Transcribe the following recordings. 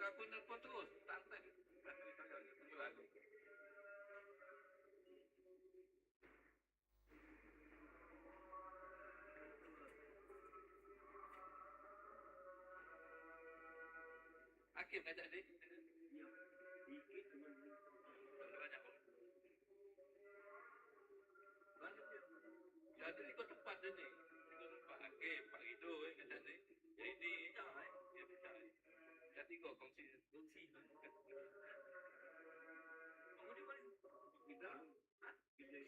aku nelpon terus, santai. Hakim ngajak dia. Jadi ikut tempat dia ni. Ikut tempat Hakim, Pak Rido ngajak dia. Jadi ni, dia bisa. Jadi kau kongsi. Kamu di mana? Kita. Kita.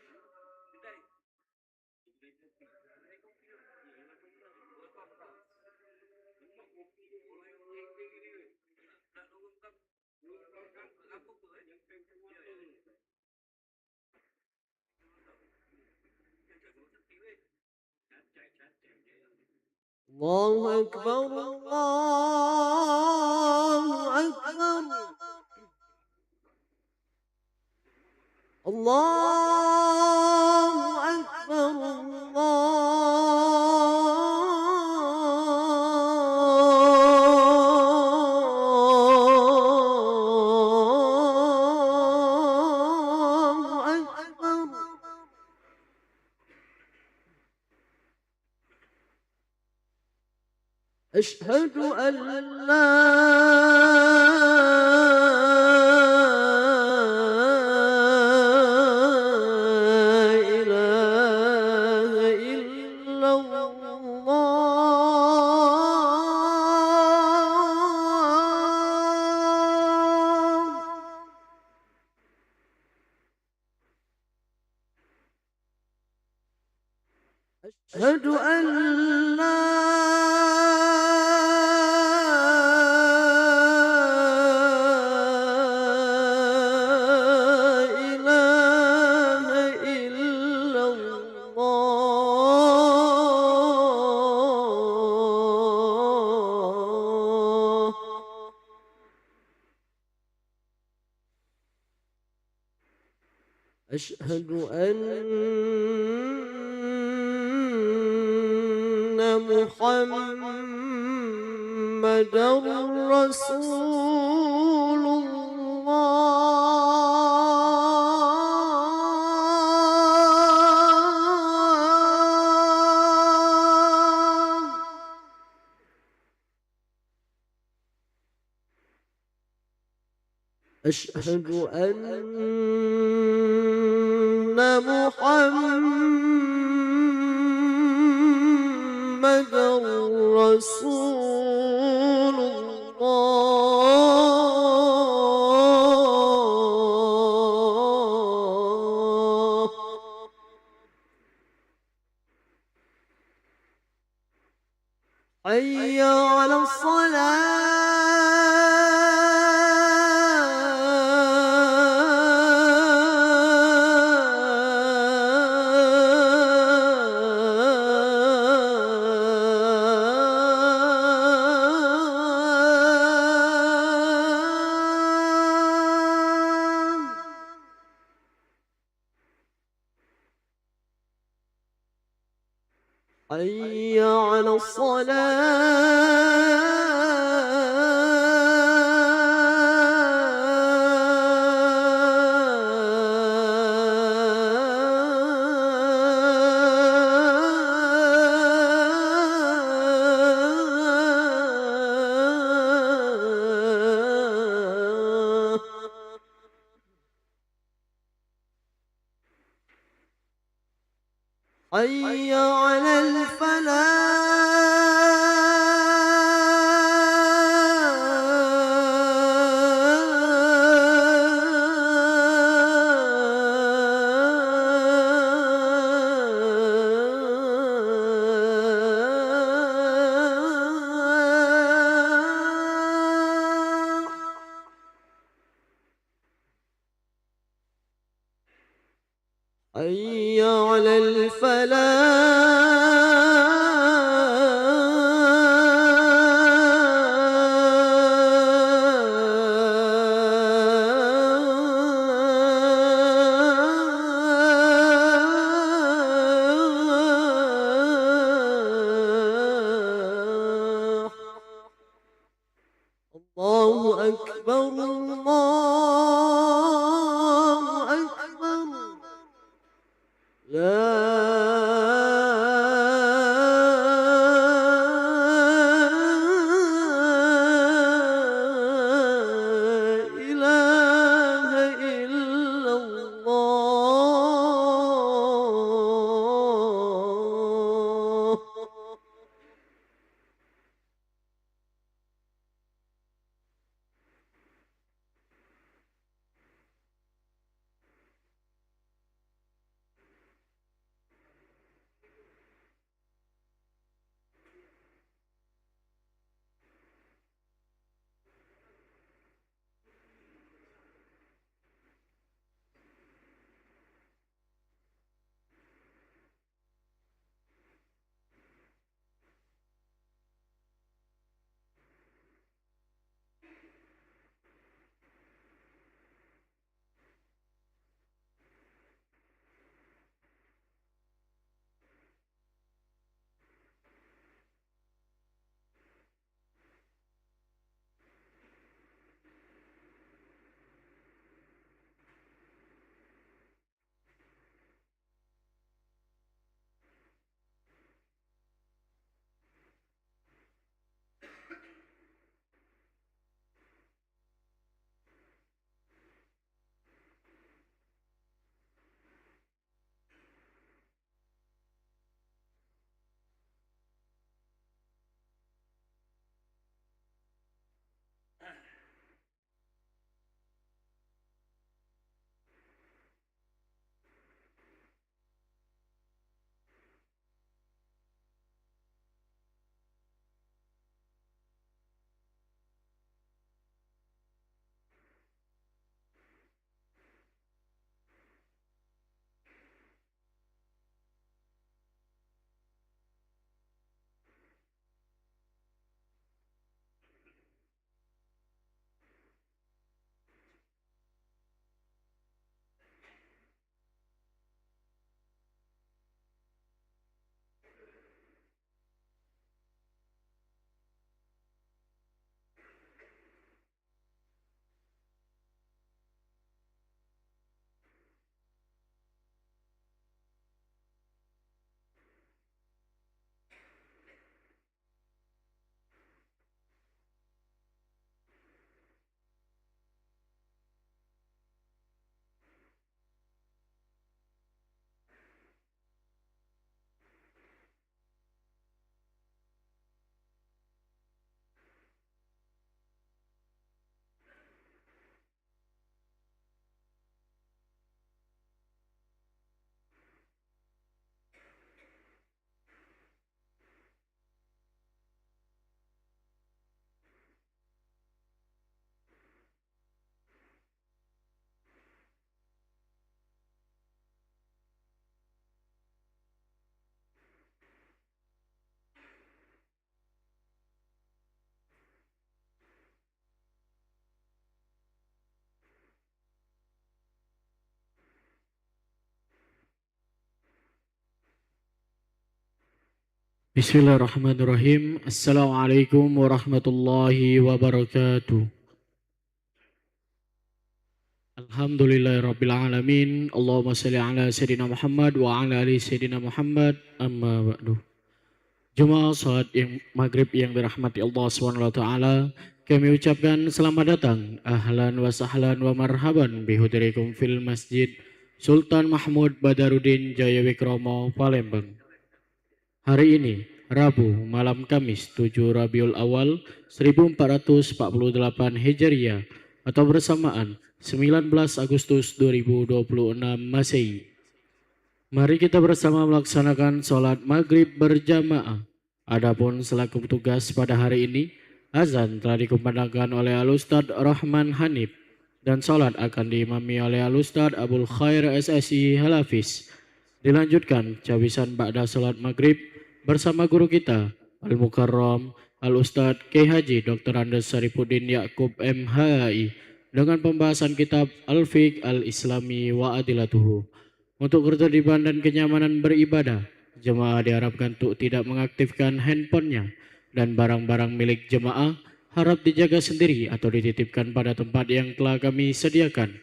الله أكبر الله أكبر الله أكبر الله أكبر أشهد أن لا إله إلا الله أشهد أن لا إله إلا الله أشهد أن محمدًا رسول الله أشهد أن محمدًا رسول الله حي على حي على الصلاة حي على الفلاح حي على الفلاح الله أكبر الله أكبر لا إله إلا الله. Bismillahirrahmanirrahim. Assalamualaikum warahmatullahi wabarakatuh. Alhamdulillahirrabbilalamin. Allahumma salli ala Sayyidina Muhammad wa ala ali Sayyidina Muhammad. Amma ba'du. Jemaah salat yang maghrib yang dirahmati Allah SWT, kami ucapkan selamat datang, ahlan wa sahlan wa marhaban bihudirikum fil masjid Sultan Mahmud Badarudin Jaya Wikromo, Palembang. Hari ini, Rabu, malam Kamis 7 Rabiul Awal 1448 Hijriah atau bersamaan 19 Agustus 2026 Masehi. Mari kita bersama melaksanakan sholat maghrib berjamaah. Adapun selaku petugas pada hari ini, azan telah dikumandangkan oleh Al-Ustadz Rahman Hanif dan sholat akan diimami oleh Al-Ustadz Abul Khair SSI Halafis. Dilanjutkan cawisan ba'da sholat maghrib bersama guru kita Al-Mukarram Al-Ustadz K. Haji Dr. Andes Sarifuddin Ya'qub MHI dengan pembahasan kitab Al-Fiqh Al-Islami wa Adilatuhu. Untuk ketertiban dan kenyamanan beribadah, jemaah diharapkan untuk tidak mengaktifkan handphonenya dan barang-barang milik jemaah harap dijaga sendiri atau dititipkan pada tempat yang telah kami sediakan.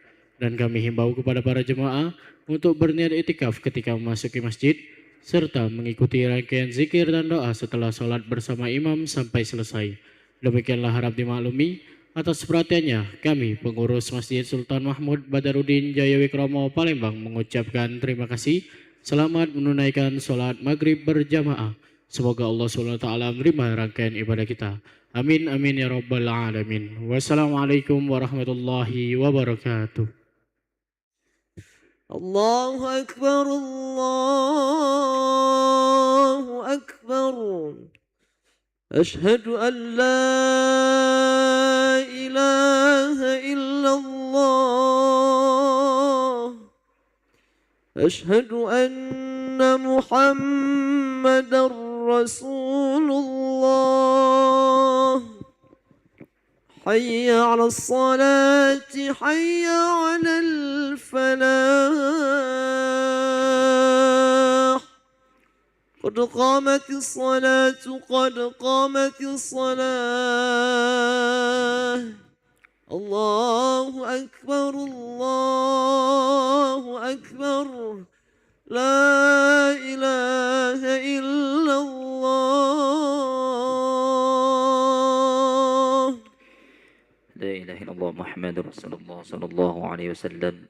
Dan kami himbau kepada para jemaah untuk berniat itikaf ketika memasuki masjid, serta mengikuti rangkaian zikir dan doa setelah sholat bersama imam sampai selesai. Demikianlah harap dimaklumi. Atas perhatiannya, kami pengurus Masjid Sultan Mahmud Badarudin Jaya Wikromo Palembang mengucapkan terima kasih. Selamat menunaikan sholat maghrib berjamaah. Semoga Allah SWT menerima rangkaian ibadah kita. Amin amin ya rabbal alamin. Wassalamualaikum warahmatullahi wabarakatuh. Allahu Akbar, Allahu Akbar. أشهد أن لا إله إلا الله أشهد أن محمدا رسول الله حي على الصلاة حي على الفلاح قد قامت الصلاة قد قامت الصلاة الله أكبر الله أكبر لا إله إلا الله لا إله إلا الله محمد رسول الله صلى الله عليه وسلم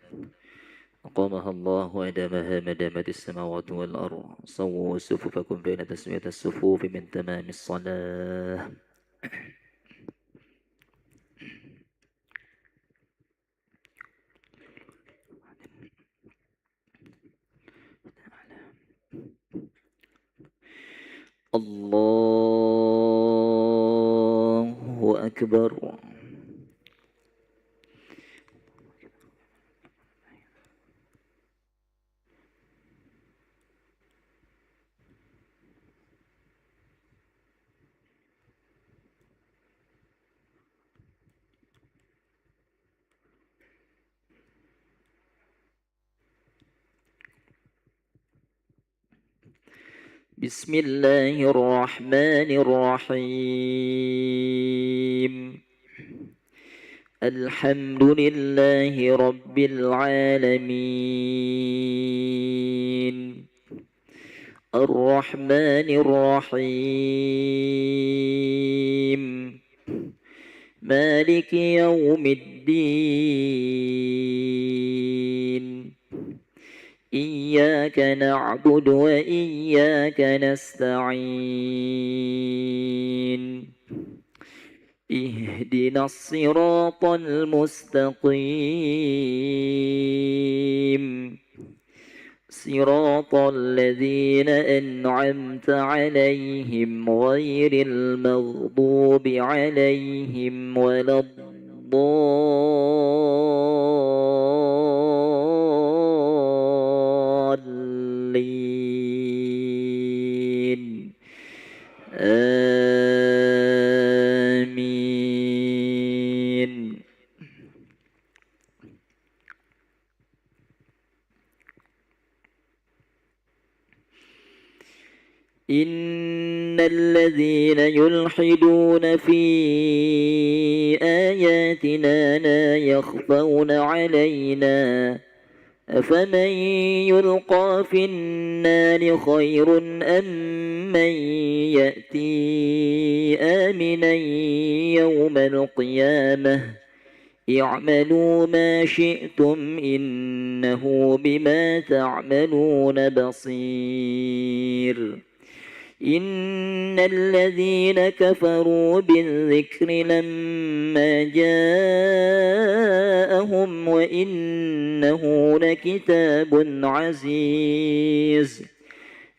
أقامها الله وأدامها ما دامت السماوات والأرض صووا صفوفكم بين تسوية الصفوف من تمام الصلاة الله أكبر بسم الله الرحمن الرحيم الحمد لله رب العالمين الرحمن الرحيم مالك يوم الدين إياك نعبد وإياك نستعين اهدنا الصراط المستقيم صراط الذين أنعمت عليهم غير المغضوب عليهم ولا الضالين آمين إن الذين يلحدون في آياتنا لا يخفون علينا أفمن يلقى في النار خير أم من يأتي آمنا يوم القيامة اعملوا ما شئتم إنه بما تعملون بصير إن الذين كفروا بالذكر لما جاءهم وإنه لكتاب عزيز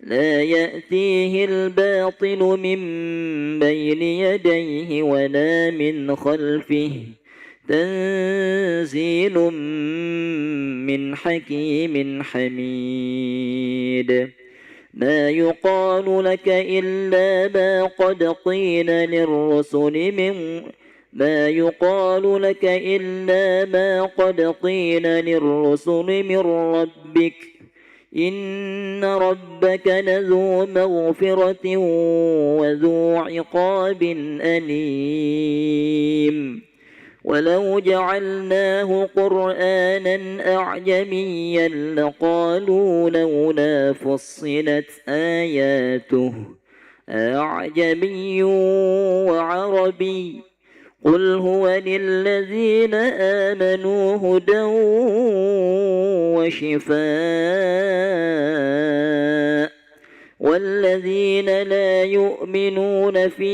لا يأتيه الباطل من بين يديه ولا من خلفه تنزيل من حكيم حميد ما يقال لك إلا ما قد قيل للرسل من ربك إن ربك لذو مغفرة وذو عقاب أليم ولو جعلناه قرآنا أعجميا لقالوا لولا فصلت آياته أعجمي وعربي قل هو للذين آمنوا هدى وشفاء والذين لا يؤمنون في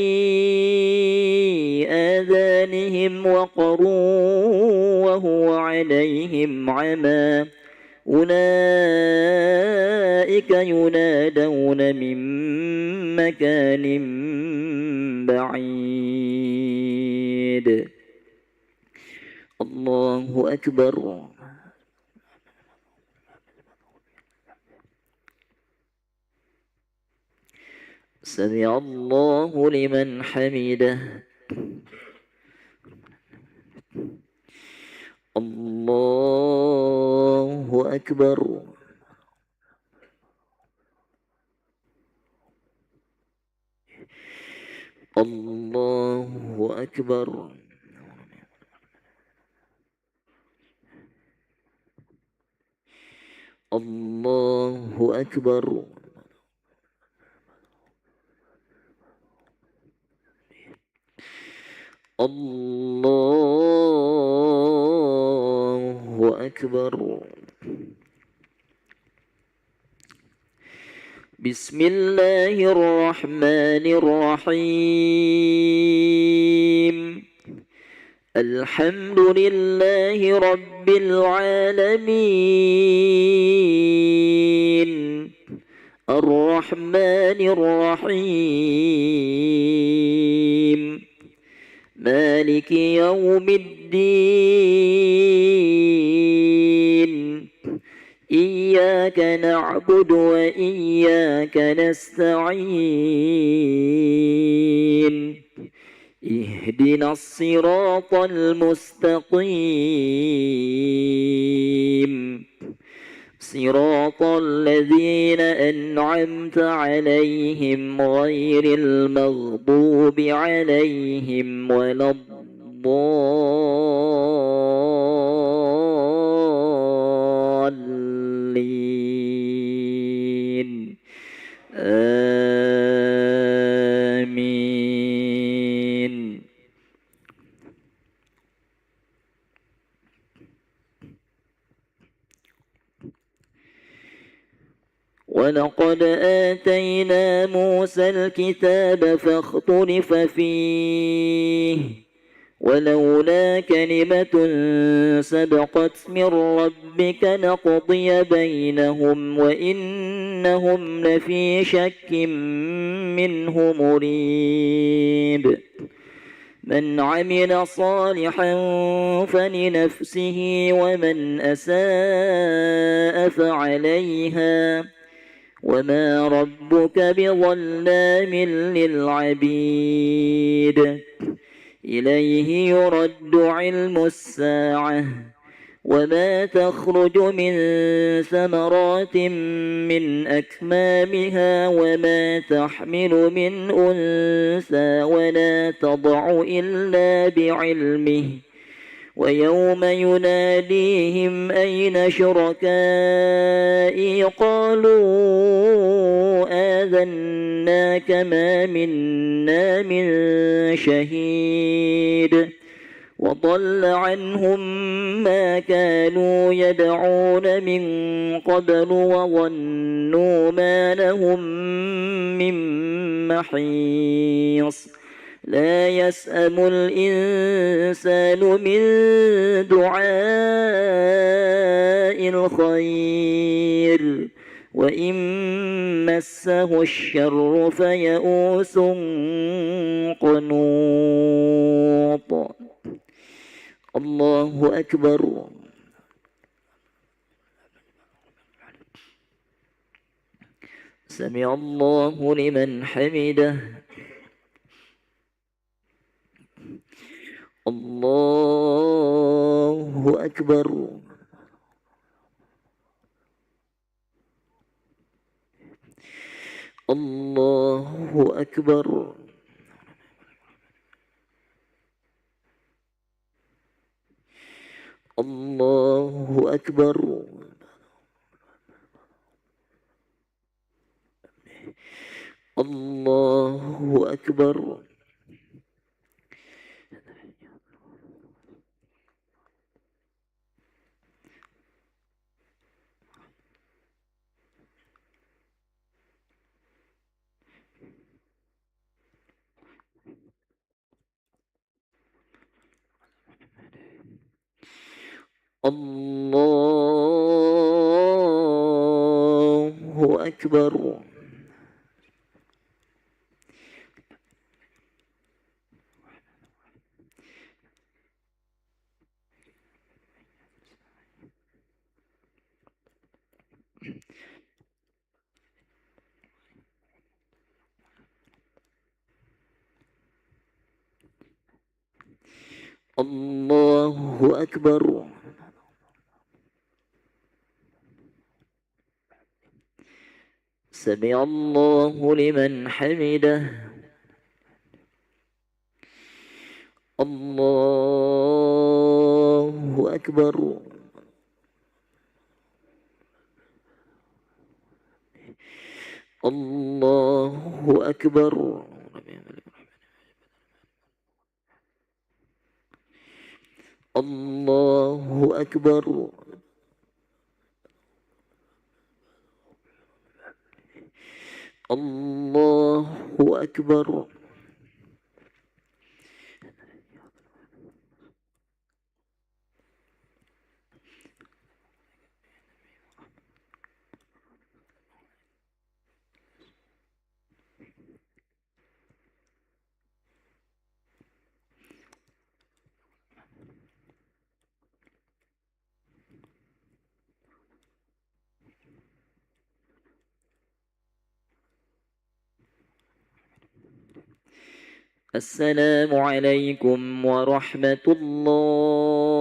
آذانهم وقر وهو عليهم عمى أولئك ينادون من مكان بعيد الله أكبر سمع الله لمن حمده الله أكبر الله أكبر الله أكبر الله أكبر بسم الله الرحمن الرحيم الحمد لله رب العالمين الرحمن الرحيم مالك يوم الدين إياك نعبد وإياك نستعين اهدنا الصراط المستقيم صراط الذين أنعمت عليهم غير المغضوب عليهم ولا الضالين آمين ولقد آتينا موسى الكتاب فاختلف فيه ولولا كلمة سبقت من ربك لقضي بينهم وإنهم لفي شك منه مريب من عمل صالحا فلنفسه ومن أساء فعليها وما ربك بظلام للعبيد إليه يرد علم الساعة وما تخرج من ثمرات من أكمامها وما تحمل من أنثى ولا تضع إلا بعلمه ويوم يناديهم أين شركائي قالوا آذناك ما منا من شهيد وضل عنهم ما كانوا يدعون من قبل وظنوا ما لهم من محيص لا يسأم الإنسان من دعاء الخير وإن مسه الشر فيئوس قنوط الله أكبر سمع الله لمن حمده الله أكبر الله أكبر. الله أكبر. الله أكبر. الله أكبر. الله أكبر. سمع الله لمن حمده. الله أكبر. الله أكبر. الله أكبر. الله أكبر. السلام عليكم ورحمة الله.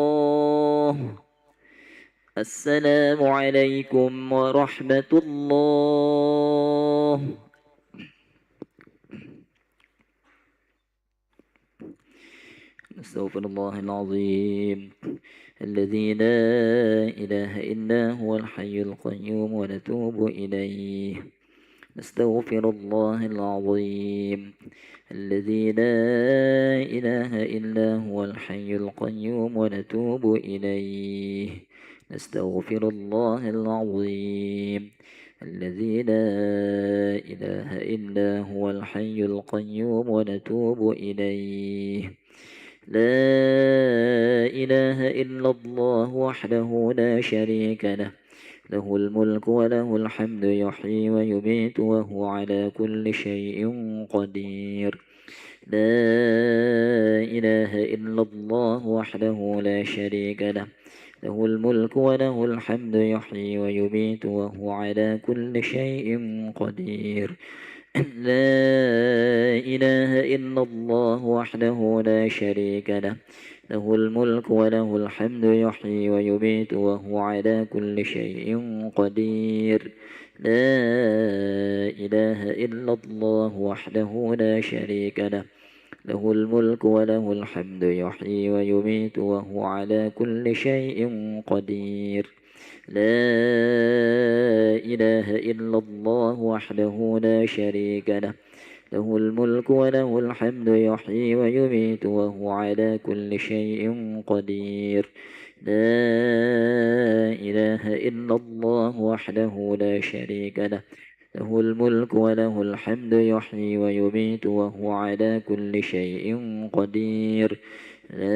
السلام عليكم ورحمة الله. نستغفر الله العظيم الذي لا إله إلا هو الحي القيوم ونتوب إليه. نستغفر الله العظيم الذي لا إله إلا هو الحي القيوم ونتوب إليه. نستغفر الله العظيم الذي لا إله إلا هو الحي القيوم ونتوب إليه. لا إله إلا الله وحده لا شريك له، له الملك وله الحمد يحيي ويميت وهو على كل شيء قدير. لا إله إلا الله وحده لا شريك له، له الملك وله الحمد يحيي ويميت وهو على كل شيء قدير. لا إله إلا الله وحده لا شريك له، له الملك وله الحمد يحيي ويميت وهو على كل شيء قدير. لا إله إلا الله وحده لا شريك له، له الملك وله الحمد يحيي ويميت وهو على كل شيء قدير. لا إله إلا الله وحده لا شريك له، له الملك وله الحمد يحيي ويميت وهو على كل شيء قدير. لا إله إلا الله وحده لا شريك له، له الملك وله الحمد يحيي ويميت وهو على كل شيء قدير. لا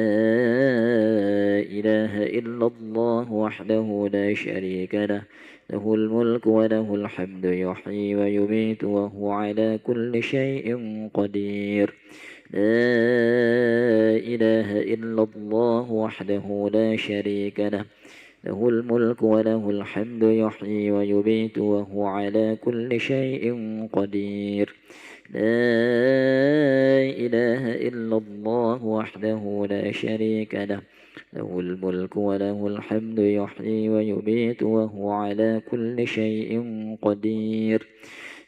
إله إلا الله وحده لا شريك له، له الملك وله الحمد يحيي ويميت وهو على كل شيء قدير. لا إله إلا الله وحده لا شريك له، له الملك وله الحمد يحيي ويميت وهو على كل شيء قدير. لا إله إلا الله وحده لا شريك له، له الملك وله الحمد يحيي ويميت وهو على كل شيء قدير.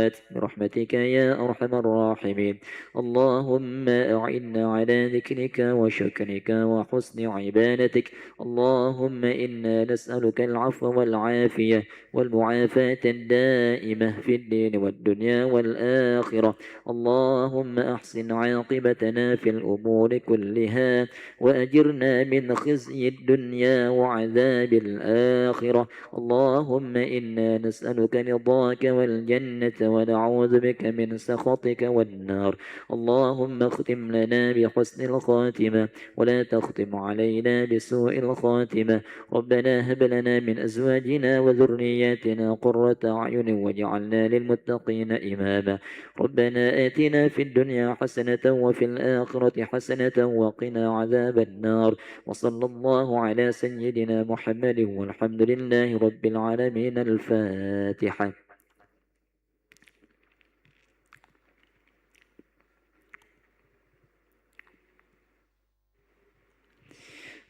الأموات برحمتك يا أرحم الراحمين. اللهم أعنا على ذكرك وشكرك وحسن عبادتك. اللهم إنا نسألك العفو والعافية والمعافاة الدائمة في الدين والدنيا والآخرة. اللهم أحسن عاقبتنا في الأمور كلها وأجرنا من خزي الدنيا وعذاب الآخرة. اللهم إنا نسألك رضاك والجنة ونعوذ بك من سخطك والنار. اللهم اختم لنا بحسن الخاتمة ولا تختم علينا بسوء الخاتمة. ربنا هب لنا من أزواجنا وذرياتنا قرة أعين واجعلنا للمتقين إماما. ربنا آتنا في الدنيا حسنة وفي الآخرة حسنة وقنا عذاب النار. وصلى الله على سيدنا محمد والحمد لله رب العالمين. الفاتحة.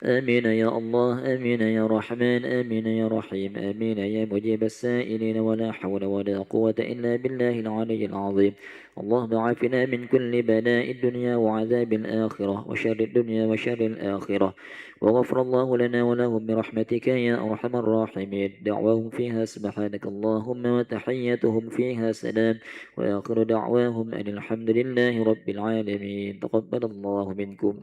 آمين يا الله، آمين يا رحمن، آمين يا رحيم، آمين يا مجيب السائلين. ولا حول ولا قوة إلا بالله العلي العظيم. اللهم عافنا من كل بلاء الدنيا وعذاب الآخرة وشر الدنيا وشر الآخرة. وغفر الله لنا ولهم برحمتك يا أرحم الراحمين. دعواهم فيها سبحانك اللهم وتحيتهم فيها سلام وآخر دعواهم أن الحمد لله رب العالمين. تقبل الله منكم.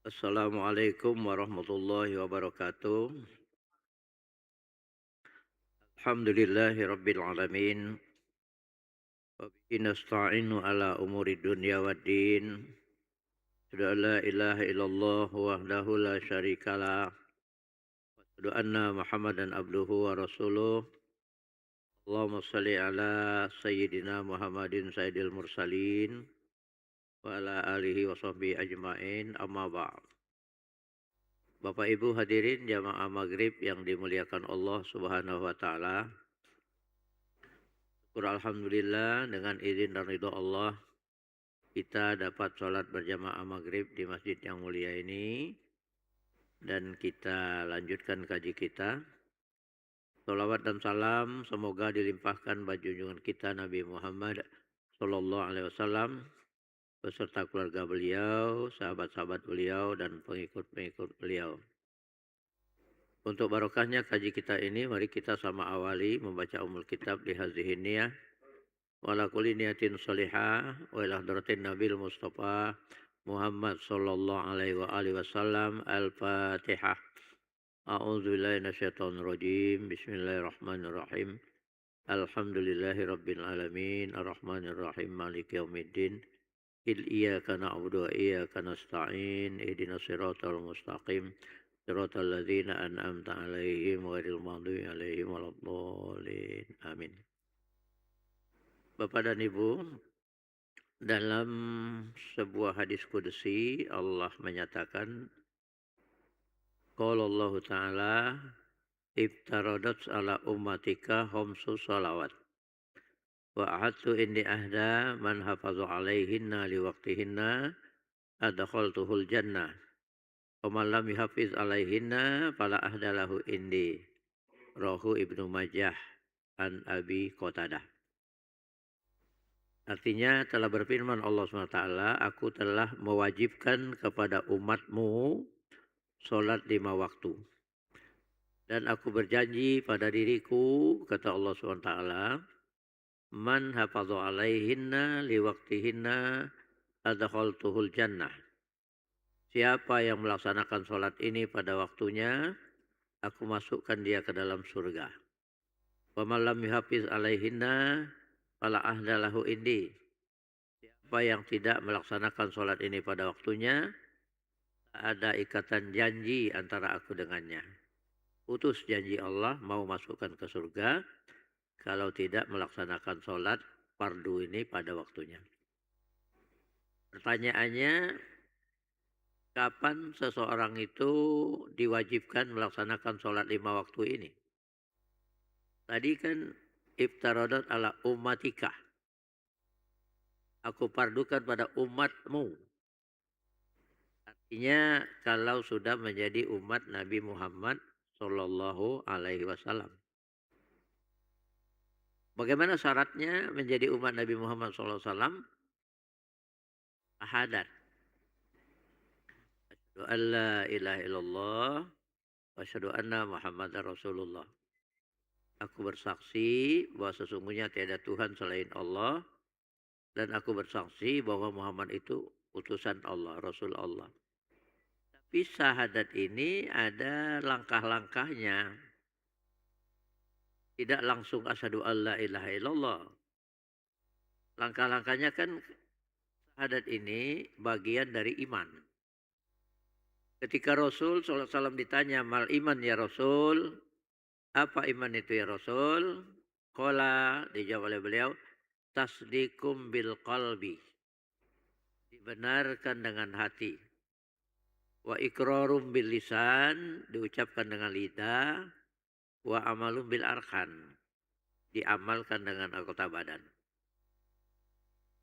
Assalamualaikum warahmatullahi wabarakatuh. Alhamdulillahi rabbil alamin. Wa bihi nasta'inu ala umuri dunya waddin. Asyhadu an la ilaha illallah wahdahu la syarikalah. Wa asyhadu anna Muhammadan abduhu wa rasuluh. Allahumma shalli ala sayyidina Muhammadin sayyidil mursalin wa ala alihi wa sahbihi ajmain, amma ba'd. Bapak Ibu hadirin jamaah maghrib yang dimuliakan Allah Subhanahu wa taala. Syukur alhamdulillah dengan izin dan ridho Allah kita dapat sholat berjamaah maghrib di masjid yang mulia ini, dan kita lanjutkan kaji kita. Sholawat dan salam semoga dilimpahkan bagi junjungan kita Nabi Muhammad Sallallahu Alaihi Wasallam beserta keluarga beliau, sahabat-sahabat beliau, dan pengikut-pengikut beliau. Untuk barokahnya kaji kita ini, mari kita sama awali membaca umul kitab di hadhihi niyah wa ala kulli niyatin sholihah wa ila hadratin Nabil Mustafa Muhammad sallallahu alaihi wa alihi wasallam. Al-Fatihah. A'udzu billahi minasyaitonir rajim. Bismillahirrahmanirrahim. Alhamdulillahi rabbil alamin arrahmanir rahim maliki yaumiddin. Iyyaka na'budu wa iyyaka nasta'in. Ihdinas siratal mustaqim. Siratal ladzina an'amta 'alaihim ghairil maghdubi 'alaihim waladdallin. Amin. Bapak dan Ibu, dalam sebuah hadis qudsi Allah menyatakan, qala Allah Ta'ala iftaradat ala ummatika khamsu shalawat wa ahadtu inni ahda man hafazu alaihinna liwaqtihinna adkhaltuhul jannah wa man lam yuhafiz alaihinna fala ahda lahu indi. Rawahu Ibnu Majah an Abi Qatadah. Artinya telah berfirman Allah SWT, aku telah mewajibkan kepada umatmu sholat 5 waktu. Dan aku berjanji pada diriku, kata Allah SWT, man hafadhu alaihinna liwaktihinna adkhaltuhul jannah. Siapa yang melaksanakan sholat ini pada waktunya, aku masukkan dia ke dalam surga. Wa man lam yuhafiz alaihinna fala ahda lahu indi. Siapa yang tidak melaksanakan sholat ini pada waktunya, ada ikatan janji antara aku dengannya. Putus janji Allah mau masukkan ke surga kalau tidak melaksanakan sholat fardu ini pada waktunya. Pertanyaannya, kapan seseorang itu diwajibkan melaksanakan sholat 5 waktu ini? Tadi kan iftaradat ala ummatika. Aku pardukan pada umatmu. Artinya kalau sudah menjadi umat Nabi Muhammad Sallallahu Alaihi Wasallam. Bagaimana syaratnya menjadi umat Nabi Muhammad Sallallahu Alaihi Wasallam? Syahadat. Asyhadu an la ilaha illallah wa asyhadu anna Muhammadar Rasulullah. Aku bersaksi bahwa sesungguhnya tiada Tuhan selain Allah, dan aku bersaksi bahwa Muhammad itu utusan Allah, Rasul Allah. Tapi syahadat ini ada langkah-langkahnya. Tidak langsung asyhadu an la ilaha illallah. Langkah-langkahnya kan syahadat ini bagian dari iman. Ketika Rasul SAW ditanya, mal iman ya Rasul, apa iman itu ya Rasul? Qala, dijawab oleh beliau, tasdikum bil qalbi. Dibenarkan dengan hati. Wa iqrarum bil lisan, diucapkan dengan lidah. Wa amalum bil arkan, diamalkan dengan anggota badan.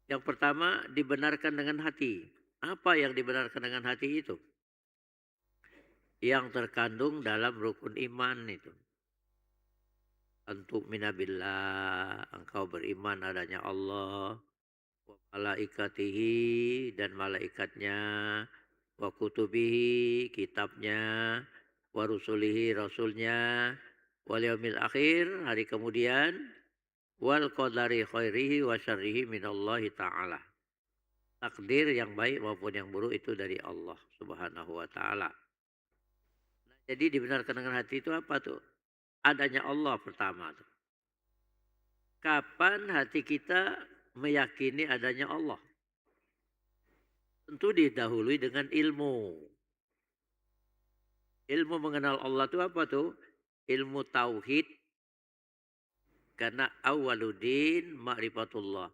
Yang pertama, dibenarkan dengan hati. Apa yang dibenarkan dengan hati itu? Yang terkandung dalam rukun iman itu. Antuk minabillah, engkau beriman adanya Allah, wa malaikatihi, dan malaikatnya, wa kutubihi, kitabnya, wa rusulihi, rasulnya, wal yaumil akhir, hari kemudian, wal qadari khairihi wa syarrihi minallahi ta'ala. Takdir yang baik maupun yang buruk itu dari Allah Subhanahu wa taala. Jadi dibenarkan dengan hati itu apa tuh? Adanya Allah pertama tuh. Kapan hati kita meyakini adanya Allah? Tentu didahului dengan ilmu. Ilmu mengenal Allah itu apa tuh? Ilmu tauhid. Karena awwaluddin ma'rifatullah.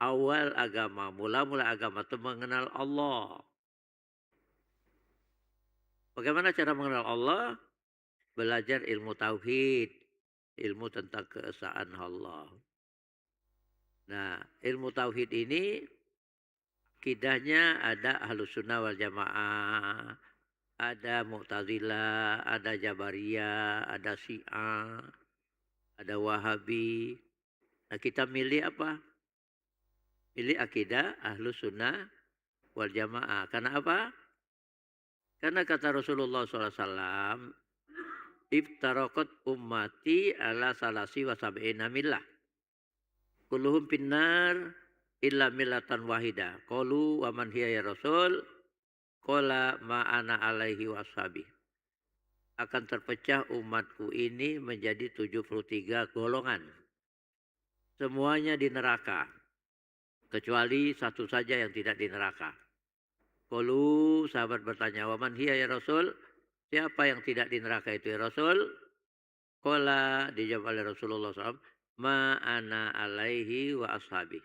Awal agama, mula-mula agama itu mengenal Allah. Bagaimana cara mengenal Allah? Belajar ilmu tauhid. Ilmu tentang keesaan Allah. Nah, ilmu tauhid ini akidahnya ada Ahlus Sunnah wal Jamaah, ada Mu'tazilah, ada Jabariyah, ada Syiah, ada Wahabi. Nah, kita milih apa? Milih akidah Ahlus Sunnah wal Jamaah. Karena apa? Karena kata Rasulullah SAW, iftaraqat ummati ala salasi wa sab'ina millah. Kulluhum finnar illa millatan wahida. Qalu wa man hiya ya Rasul? Qala ma ana alaihi washabi. Akan terpecah umatku ini menjadi 73 golongan. Semuanya di neraka. Kecuali satu saja yang tidak di neraka. Qalu, sahabat bertanya, wa man hiya ya Rasul? Siapa yang tidak di neraka itu ya Rasul? Qala, dijawab oleh Rasulullah SAW, ma ana alaihi wa ashabi.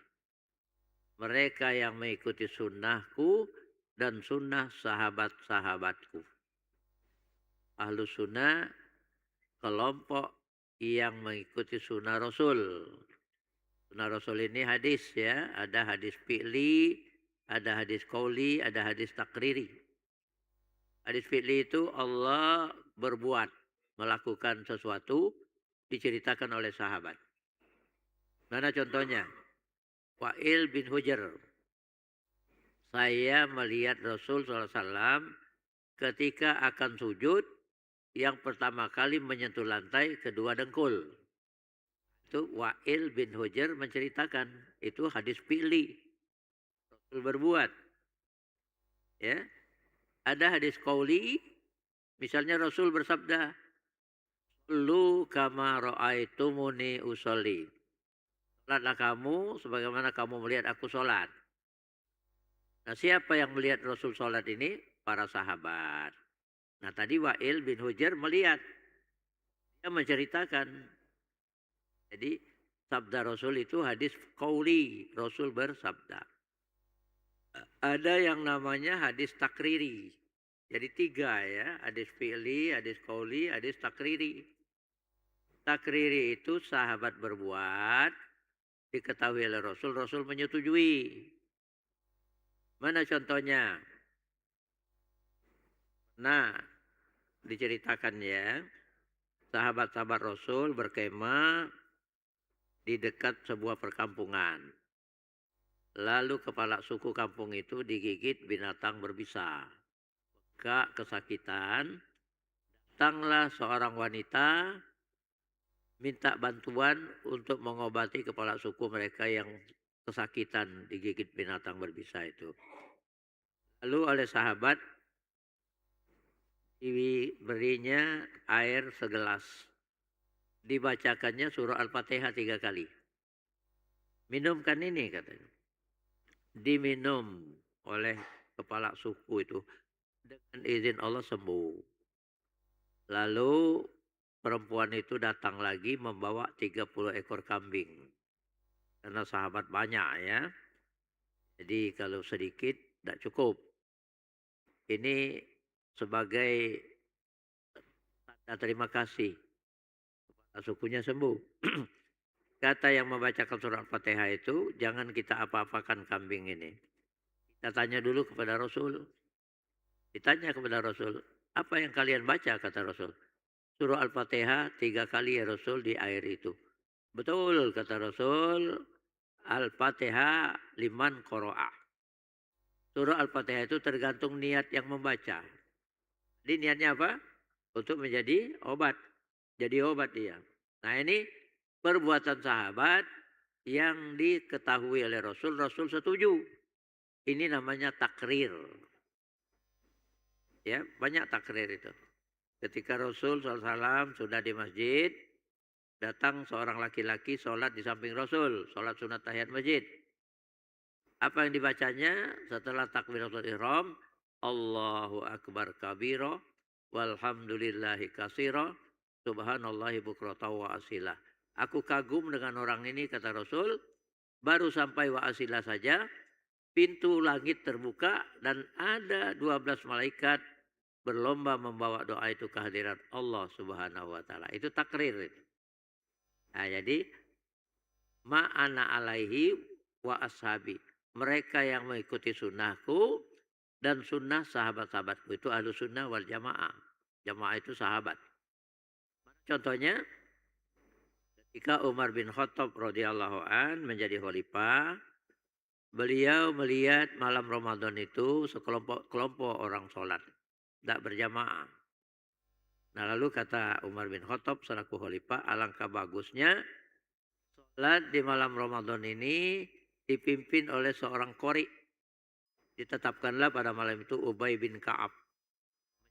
Mereka yang mengikuti sunnahku dan sunnah sahabat-sahabatku. Ahlus sunnah kelompok yang mengikuti sunnah Rasul. Sunnah Rasul ini hadis ya. Ada hadis fi'li, ada hadis qauli, ada hadis takriri. Hadis fi'li itu Allah berbuat, melakukan sesuatu, diceritakan oleh sahabat. Mana contohnya? Wa'il bin Hujr. Saya melihat Rasul SAW ketika akan sujud, yang pertama kali menyentuh lantai, kedua dengkul. Itu Wa'il bin Hujr menceritakan. Itu hadis fi'li. Rasul berbuat. Ya. Ada hadis qauli, misalnya Rasul bersabda, "Lu kama ra'aitumuni usolli." Salatlah kamu sebagaimana kamu melihat aku sholat. Nah, siapa yang melihat Rasul sholat ini? Para sahabat. Nah, tadi Wa'il bin Hujr melihat. Dia menceritakan. Jadi, sabda Rasul itu hadis qauli. Rasul bersabda. Ada yang namanya hadis takriri. Jadi 3 ya. Hadis fi'li, hadis qauli, hadis takriri. Takriri itu sahabat berbuat, diketahui oleh Rasul, Rasul menyetujui. Mana contohnya? Nah, diceritakan ya, sahabat-sahabat Rasul berkemah di dekat sebuah perkampungan. Lalu kepala suku kampung itu digigit binatang berbisa. Gak kesakitan, datanglah seorang wanita minta bantuan untuk mengobati kepala suku mereka yang kesakitan digigit binatang berbisa itu. Lalu oleh sahabat diberinya air segelas. Dibacakannya surah Al-Fatihah 3 kali. Minumkan ini katanya. Diminum oleh kepala suku itu. Dengan izin Allah sembuh. Lalu perempuan itu datang lagi membawa 30 ekor kambing. Karena sahabat banyak ya. Jadi kalau sedikit tidak cukup. Ini sebagai tanda terima kasih. Sukunya sembuh. Kata yang membacakan surat Al-Fatihah itu, jangan kita apa-apakan kambing ini. Kita tanya dulu kepada Rasul. Ditanya kepada Rasul, apa yang kalian baca kata Rasul? Surah Al-Fatihah 3 kali ya Rasul di air itu. Betul kata Rasul, Al-Fatihah liman qoro'ah. Surah Al-Fatihah itu tergantung niat yang membaca. Jadi niatnya apa? Untuk menjadi obat. Jadi obat dia. Nah ini perbuatan sahabat yang diketahui oleh Rasul. Rasul setuju. Ini namanya takrir. Ya, banyak takrir itu. Ketika Rasul SAW sudah di masjid, datang seorang laki-laki sholat di samping Rasul, sholat sunat tahiyat masjid. Apa yang dibacanya setelah takbiratul ihram? Allahu akbar kabira, walhamdulillahi kasira, subhanallahi bukrata wa asila. Aku kagum dengan orang ini, kata Rasul. Baru sampai wa asila saja, pintu langit terbuka dan ada 12 malaikat berlomba membawa doa itu ke hadirat Allah Subhanahu wa taala. Itu takrir itu. Nah, jadi ma'ana alaihi wa ashabi. Mereka yang mengikuti sunnahku dan sunnah sahabat-sahabatku. Itu ahlu sunnah wal jamaah. Jamaah itu sahabat. Contohnya ketika Umar bin Khattab radhiyallahu an menjadi khalifah, beliau melihat malam Ramadan itu sekelompok orang sholat. Tidak berjamaah. Nah, lalu kata Umar bin Khattab selaku khalifah, alangkah bagusnya sholat di malam Ramadan ini dipimpin oleh seorang qori. Ditetapkanlah pada malam itu Ubay bin Ka'ab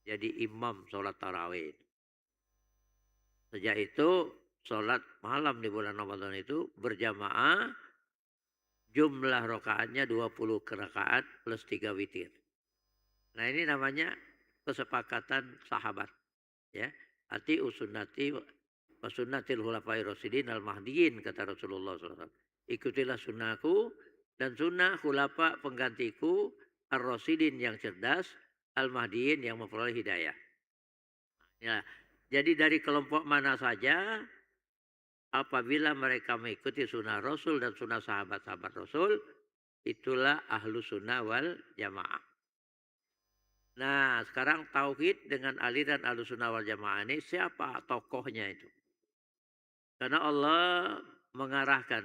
jadi imam sholat tarawih. Sejak itu sholat malam di bulan Ramadan itu berjamaah, jumlah rakaatnya 20 rakaat plus 3 witir. Nah, ini namanya kesepakatan sahabat. Ya, ati usunnati wa sunnatil khulafai rasyidin al mahdiyin, kata Rasulullah SAW. Ikutilah sunnahku dan sunnah khulafa penggantiku ar-rasyidin yang cerdas, al mahdiyin yang memperoleh hidayah. Ya, jadi dari kelompok mana saja apabila mereka mengikuti sunnah Rasul dan sunnah sahabat-sahabat Rasul, itulah ahlu sunnah wal jamaah. Nah, sekarang tauhid dengan aliran Ahlussunnah wal Jamaah ini siapa tokohnya itu? Karena Allah mengarahkan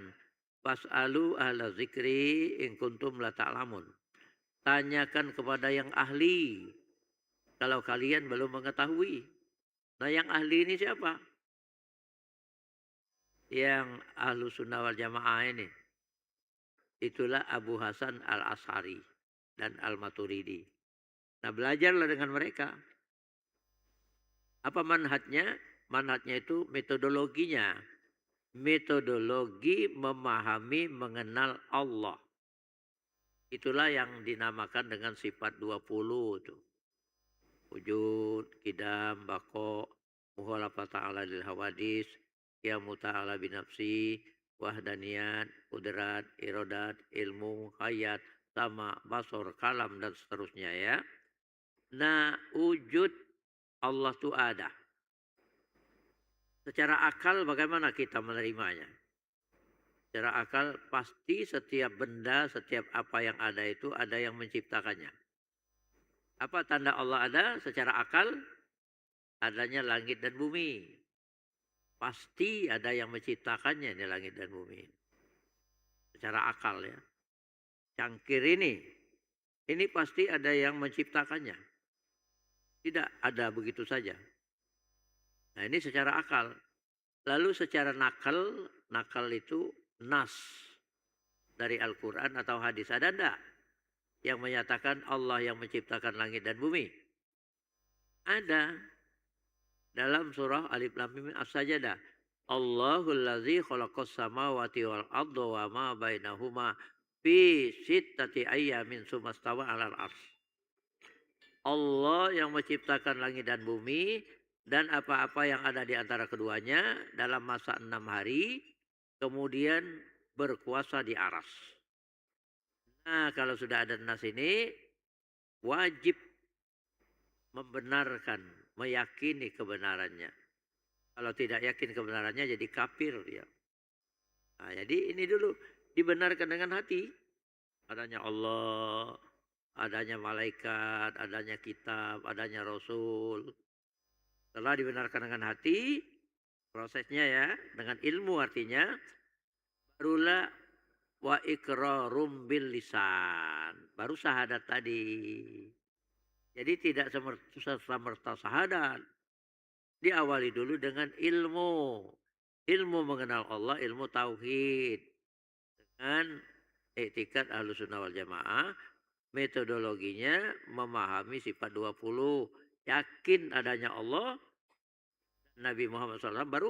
fas'alu ahla zikri in kuntum la ta'lamun. Tanyakan kepada yang ahli kalau kalian belum mengetahui. Nah, yang ahli ini siapa? Yang Ahlussunnah wal Jamaah ini. Itulah Abu Hasan al-Ash'ari dan al-Maturidi. Nah, belajarlah dengan mereka. Apa manhajnya? Manhajnya itu metodologinya. Metodologi memahami, mengenal Allah. Itulah yang dinamakan dengan sifat 20 itu. Wujud, kidam, bako, muhalafah ta'ala lil hawadis, qiyamu ta'ala binafsi, wahdaniyat, kudrat, irodat, ilmu, hayat, sama, basor, kalam, dan seterusnya ya. Nah, wujud Allah itu ada. Secara akal bagaimana kita menerimanya? Secara akal pasti setiap benda, setiap apa yang ada itu ada yang menciptakannya. Apa tanda Allah ada? Secara akal adanya langit dan bumi. Pasti ada yang menciptakannya di langit dan bumi. Secara akal ya. Cangkir ini pasti ada yang menciptakannya. Tidak ada begitu saja. Nah, ini secara akal. Lalu secara nakal itu nas dari Al-Quran atau hadis. Ada enggak yang menyatakan Allah yang menciptakan langit dan bumi? Ada. Dalam surah Alif Lam Mim As-Sajdah. Allahul ladzi khalaqas samawati wal arda wa ma bainahuma fi sittati ayyamin tsumma stawa 'alal 'arsy. Allah yang menciptakan langit dan bumi dan apa-apa yang ada di antara keduanya dalam masa 6 hari, kemudian berkuasa di aras. Nah, kalau sudah ada nas ini, wajib membenarkan, meyakini kebenarannya. Kalau tidak yakin kebenarannya jadi kafir ya. Nah, jadi ini dulu dibenarkan dengan hati. Adanya Allah, adanya malaikat, adanya kitab, adanya Rasul. Setelah dibenarkan dengan hati, prosesnya ya, dengan ilmu artinya, barulah wa iqrarum bil lisan. Baru syahadat tadi. Jadi tidak serta-merta syahadat. Diawali dulu dengan ilmu. Ilmu mengenal Allah, ilmu tauhid. Dengan i'tikad Ahlussunnah wal Jamaah Metodologinya memahami sifat 20. Yakin adanya Allah, Nabi Muhammad SAW, baru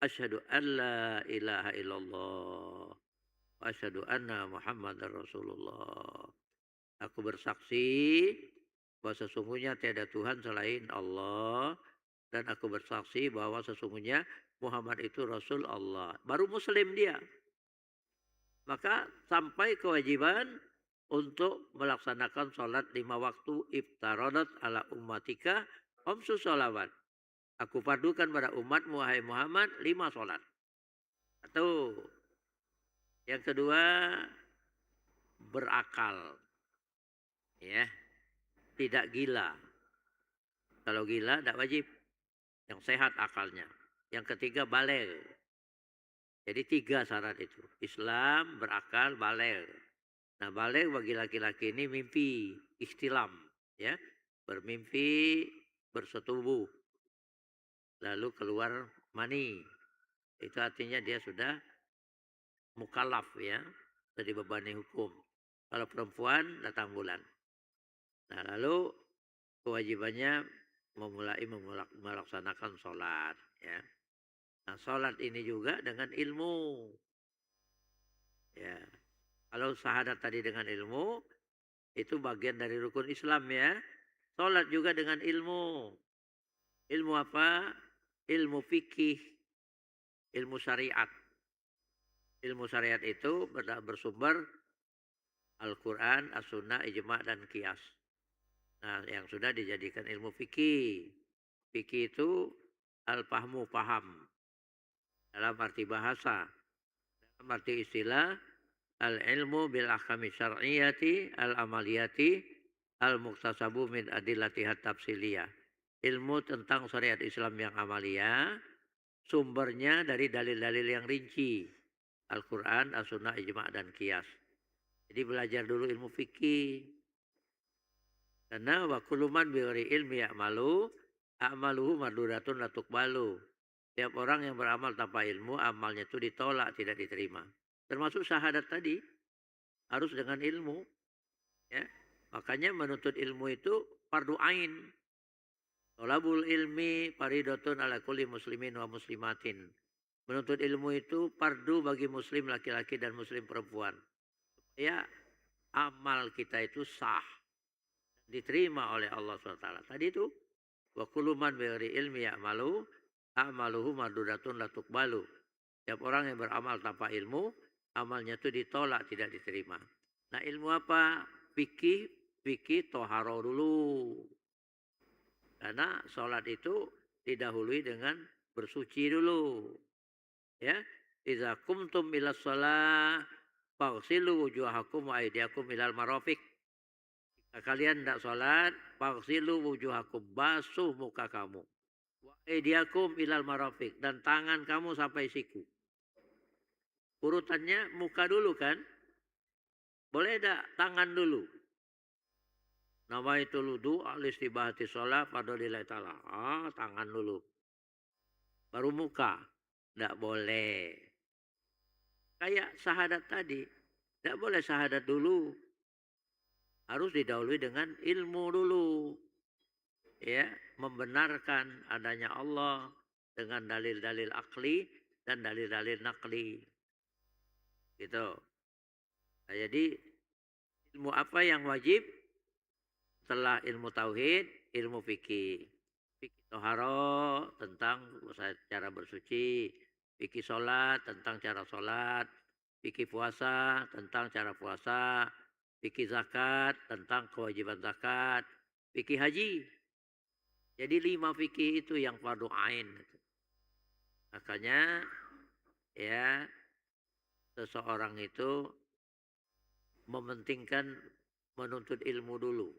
asyhadu an la ilaha illallah wa asyhadu anna Muhammadar Rasulullah. Aku bersaksi bahwa sesungguhnya tiada Tuhan selain Allah, dan aku bersaksi bahwa sesungguhnya Muhammad itu Rasul Allah. Baru Muslim dia. Maka sampai kewajiban untuk melaksanakan sholat 5 waktu. Iftarodat ala ummatika khamsu sholawat. Aku fardukan pada umatmu wahai Muhammad 5 sholat. Satu. Yang kedua, berakal. Ya. Tidak gila. Kalau gila tidak wajib. Yang sehat akalnya. Yang ketiga, baligh. Jadi 3 syarat itu. Islam, berakal, baligh. Nah, baligh bagi laki-laki ini mimpi, ihtilam, ya. Bermimpi, bersetubuh. Lalu keluar mani. Itu artinya dia sudah mukallaf, ya. Sudah dibebani hukum. Kalau perempuan datang bulan. Nah, lalu kewajibannya melaksanakan sholat, ya. Nah, sholat ini juga dengan ilmu. Ya. Kalau syahadat tadi dengan ilmu, itu bagian dari rukun Islam, ya. Sholat juga dengan ilmu. Ilmu apa? Ilmu fikih, ilmu syariat. Ilmu syariat itu bersumber Al-Quran, As-Sunnah, Ijma' dan Qiyas. Nah, yang sudah dijadikan ilmu fikih. Fikih itu al-fahmu, paham. Dalam arti bahasa. Dalam arti istilah, al-ilmu bil ahkami syar'iyyati al-amaliyati al-muktasabu min adillatihat tafsiliyah. Ilmu tentang syariat Islam yang amalia, sumbernya dari dalil-dalil yang rinci. Al-Quran, As-Sunnah, Ijma' dan Qiyas. Jadi belajar dulu ilmu fikih. Karena wa kullu man bighairi ilmi ya'malu a'maluhu mardudatun la tuqbalu. Setiap orang yang beramal tanpa ilmu, amalnya itu ditolak, tidak diterima. Termasuk syahadat tadi harus dengan ilmu, ya. Makanya menuntut ilmu itu fardu ain. Thalabul ilmi faridatun ala kulli muslimin wa muslimatin. Menuntut ilmu itu fardu bagi muslim laki-laki dan muslim perempuan. Ya, amal kita itu sah, diterima oleh Allah SWT. Tadi itu wa kullu man bighairi ilmi ya'malu a'maluhu mardudatun la tuqbalu. Setiap orang yang beramal tanpa ilmu, amalnya itu ditolak, tidak diterima. Nah, ilmu apa? Fikih toharo dulu. Karena sholat itu didahului dengan bersuci dulu. Ya, idza kumtum ila shalah faghsilu wujuhakum wa aydiyakum ilal marafiq. Jika kalian tidak sholat, faghsilu wujuhakum, basuh muka kamu. Wa aydiyakum ilal marafiq, dan tangan kamu sampai siku. Urutannya muka dulu kan? Boleh tidak tangan dulu? Nawaitul wudu al-istibahati sholat fadlillahi ta'ala. Tangan dulu. Baru muka. Tidak boleh. Kayak syahadat tadi. Tidak boleh syahadat dulu. Harus didahului dengan ilmu dulu. Ya, membenarkan adanya Allah dengan dalil-dalil akli dan dalil-dalil nakli. Gitu. Nah, jadi ilmu apa yang wajib? Setelah ilmu tauhid, ilmu fikih. Fikih toharo tentang cara bersuci. Fikih sholat tentang cara sholat. Fikih puasa tentang cara puasa. Fikih zakat tentang kewajiban zakat. Fikih haji. Jadi 5 fikih itu yang fardu ain. Makanya ya, seseorang itu mementingkan menuntut ilmu dulu.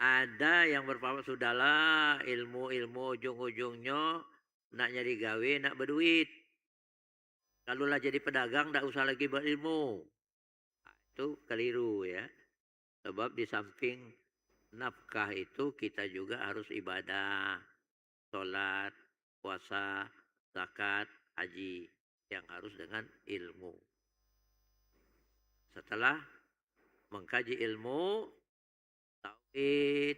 Ada yang berpaham sudahlah ilmu ujung-ujungnya nak nyari gawe, nak berduit. Kalau lah jadi pedagang tak usah lagi berilmu. Nah, itu keliru, ya. Sebab di samping nafkah itu kita juga harus ibadah, sholat, puasa, zakat, haji, yang harus dengan ilmu. Setelah mengkaji ilmu tauhid,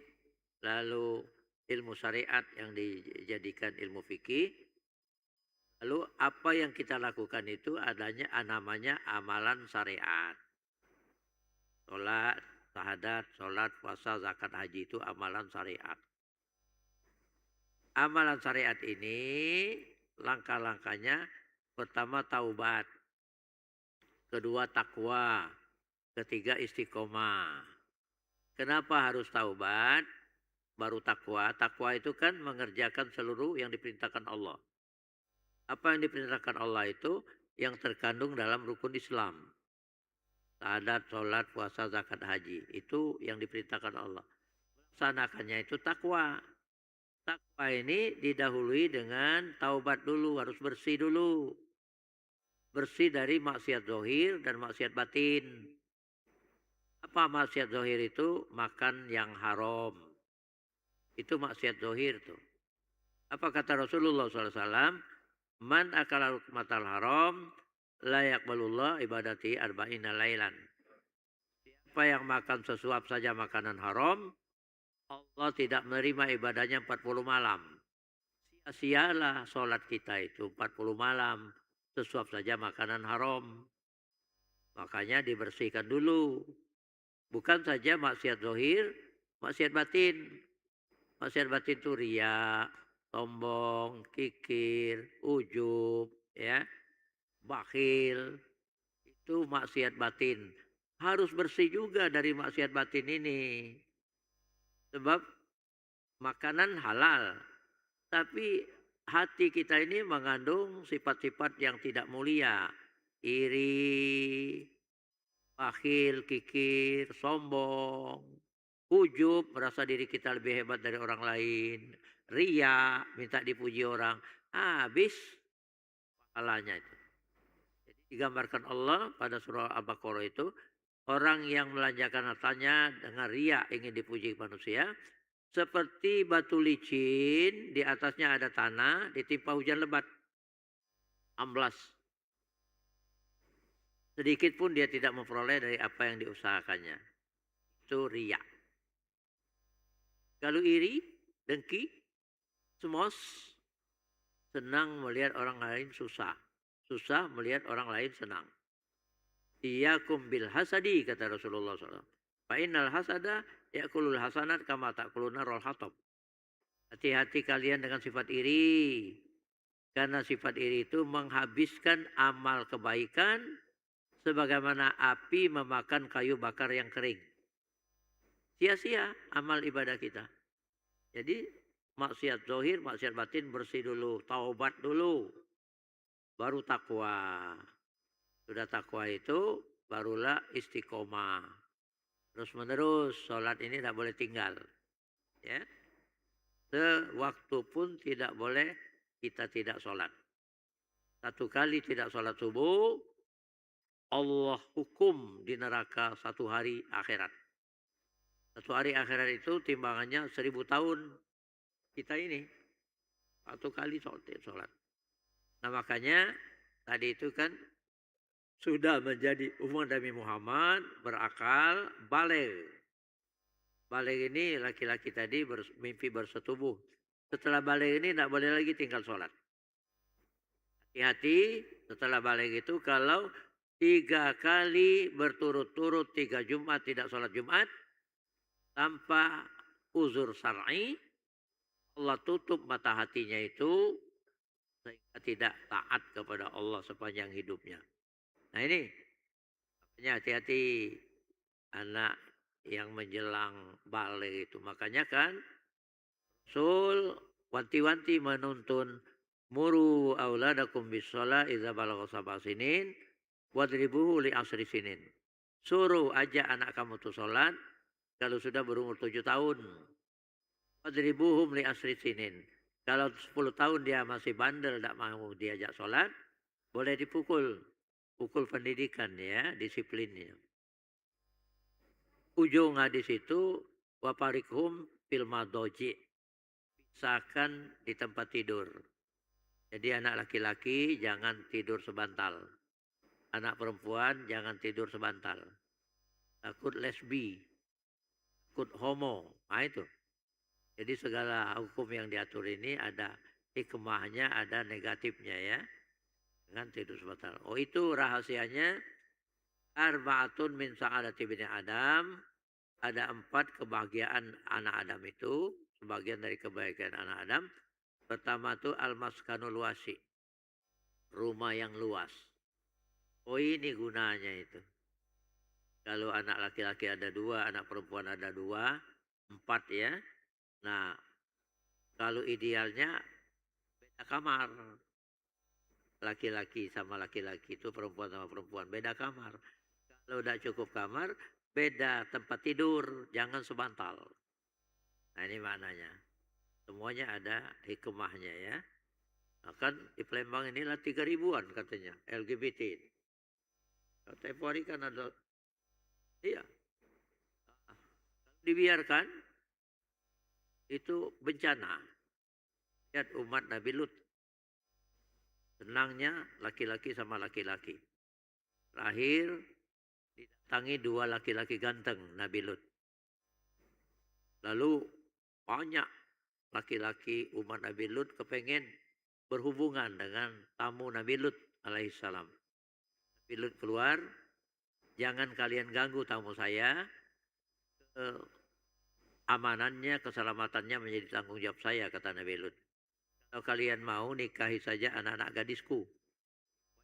lalu ilmu syariat yang dijadikan ilmu fikih. Lalu apa yang kita lakukan itu adanya namanya amalan syariat. Sholat, syahadat, sholat, puasa, zakat, haji itu amalan syariat. Amalan syariat ini langkah-langkahnya pertama taubat, kedua takwa, ketiga istiqomah. Kenapa harus taubat? Baru takwa. Takwa itu kan mengerjakan seluruh yang diperintahkan Allah. Apa yang diperintahkan Allah itu yang terkandung dalam rukun Islam. Syahadat, sholat, puasa, zakat, haji. Itu yang diperintahkan Allah. Melaksanakannya itu takwa. Takwa ini didahului dengan taubat dulu. Harus bersih dulu. Bersih dari maksiat zahir dan maksiat batin. Apa maksiat zahir itu? Makan yang haram. Itu maksiat zahir tuh. Apa kata Rasulullah SAW? Man akala rukmatal haram la yaqbalullah ibadati arba'ina lailan. Siapa yang makan sesuap saja makanan haram, Allah tidak menerima ibadahnya 40 malam. Sia-sialah sholat kita itu 40 malam. Sesuap saja makanan haram. Makanya dibersihkan dulu. Bukan saja maksiat zahir, maksiat batin. Maksiat batin itu riya, sombong, kikir, ujub, ya, bakhil. Itu maksiat batin. Harus bersih juga dari maksiat batin ini. Sebab makanan halal. Tapi hati kita ini mengandung sifat-sifat yang tidak mulia. Iri, bakhil, kikir, sombong, ujub, merasa diri kita lebih hebat dari orang lain. Riya, minta dipuji orang. Habis pahalanya itu. Jadi digambarkan Allah pada surah Al-Baqarah itu. Orang yang melanjakan hartanya dengan riya ingin dipuji manusia. Seperti batu licin, di atasnya ada tanah, ditimpa hujan lebat. Amblas. Sedikit pun dia tidak memperoleh dari apa yang diusahakannya. Itu riya. Kalau iri, dengki, semos, senang melihat orang lain susah. Susah melihat orang lain senang. Iyakum bil hasadi, kata Rasulullah SAW. Fa'innal hasada ya'kulul hasanat kama ta'kuluna rol hatab. Hati-hati kalian dengan sifat iri. Karena sifat iri itu menghabiskan amal kebaikan sebagaimana api memakan kayu bakar yang kering. Sia-sia amal ibadah kita. Jadi maksiat zahir, maksiat batin bersih dulu. Taubat dulu. Baru takwa. Sudah takwa itu barulah istiqomah. Terus menerus sholat ini tidak boleh tinggal. Ya. Sewaktu pun tidak boleh kita tidak sholat. Satu kali tidak sholat subuh, Allah hukum di neraka 1 hari akhirat. 1 hari akhirat itu timbangannya 1000 tahun kita ini. 1 kali sholat. Nah makanya tadi itu kan sudah menjadi umat Nabi Muhammad, berakal, baligh. Baligh ini laki-laki tadi mimpi bersetubuh. Setelah baligh ini tidak boleh lagi tinggal sholat. Hati-hati setelah baligh itu kalau 3 kali berturut-turut 3 Jumat tidak sholat Jumat tanpa uzur syar'i, Allah tutup mata hatinya itu sehingga tidak taat kepada Allah sepanjang hidupnya. Nah ini, makanya hati-hati anak yang menjelang balik itu. Makanya kan, Rasul wanti-wanti menuntun muru auladakum bisola iza balagha sab'a sinin wadribuhu li asri sinin. Suruh aja anak kamu tuh sholat kalau sudah berumur 7 tahun. Wadribuhum li asri sinin. Kalau 10 tahun dia masih bandel, tidak mau diajak sholat, boleh dipukul. Pukul pendidikan ya, disiplinnya. Ujung hadis itu waparikhum fil madoji. Pisahkan di tempat tidur. Jadi anak laki-laki jangan tidur sebantal. Anak perempuan jangan tidur sebantal. takut lesbi, takut homo. Nah itu. Jadi segala hukum yang diatur ini ada hikmahnya, ada negatifnya ya. Dengan tidur sebentar. Oh itu rahasianya. Arba'atun min sa'adati bini Adam. Ada 4 kebahagiaan anak Adam itu. Sebagian dari kebahagiaan anak Adam. Pertama itu al-maskanul wasi. Rumah yang luas. Oh ini gunanya itu. Kalau anak laki-laki ada 2, anak perempuan ada 2, 4 ya. Nah, kalau idealnya beda kamar. Laki-laki sama laki-laki itu, perempuan sama perempuan, beda kamar. Kalau udah cukup kamar, beda tempat tidur, jangan sebantal. Nah ini maknanya. Semuanya ada hikmahnya ya. Nah, kan di Palembang inilah 3.000-an katanya LGBT. Tiap hari kan ada, iya. Dibiarkan, itu bencana. Lihat umat Nabi Lut. Senangnya laki-laki sama laki-laki. Terakhir, didatangi 2 laki-laki ganteng Nabi Lut. Lalu banyak laki-laki umat Nabi Lut kepengen berhubungan dengan tamu Nabi Lut alaihissalam. Nabi Lut keluar, jangan kalian ganggu tamu saya. Amanannya, keselamatannya menjadi tanggung jawab saya, kata Nabi Lut. Kalau kalian mau, nikahi saja anak-anak gadisku.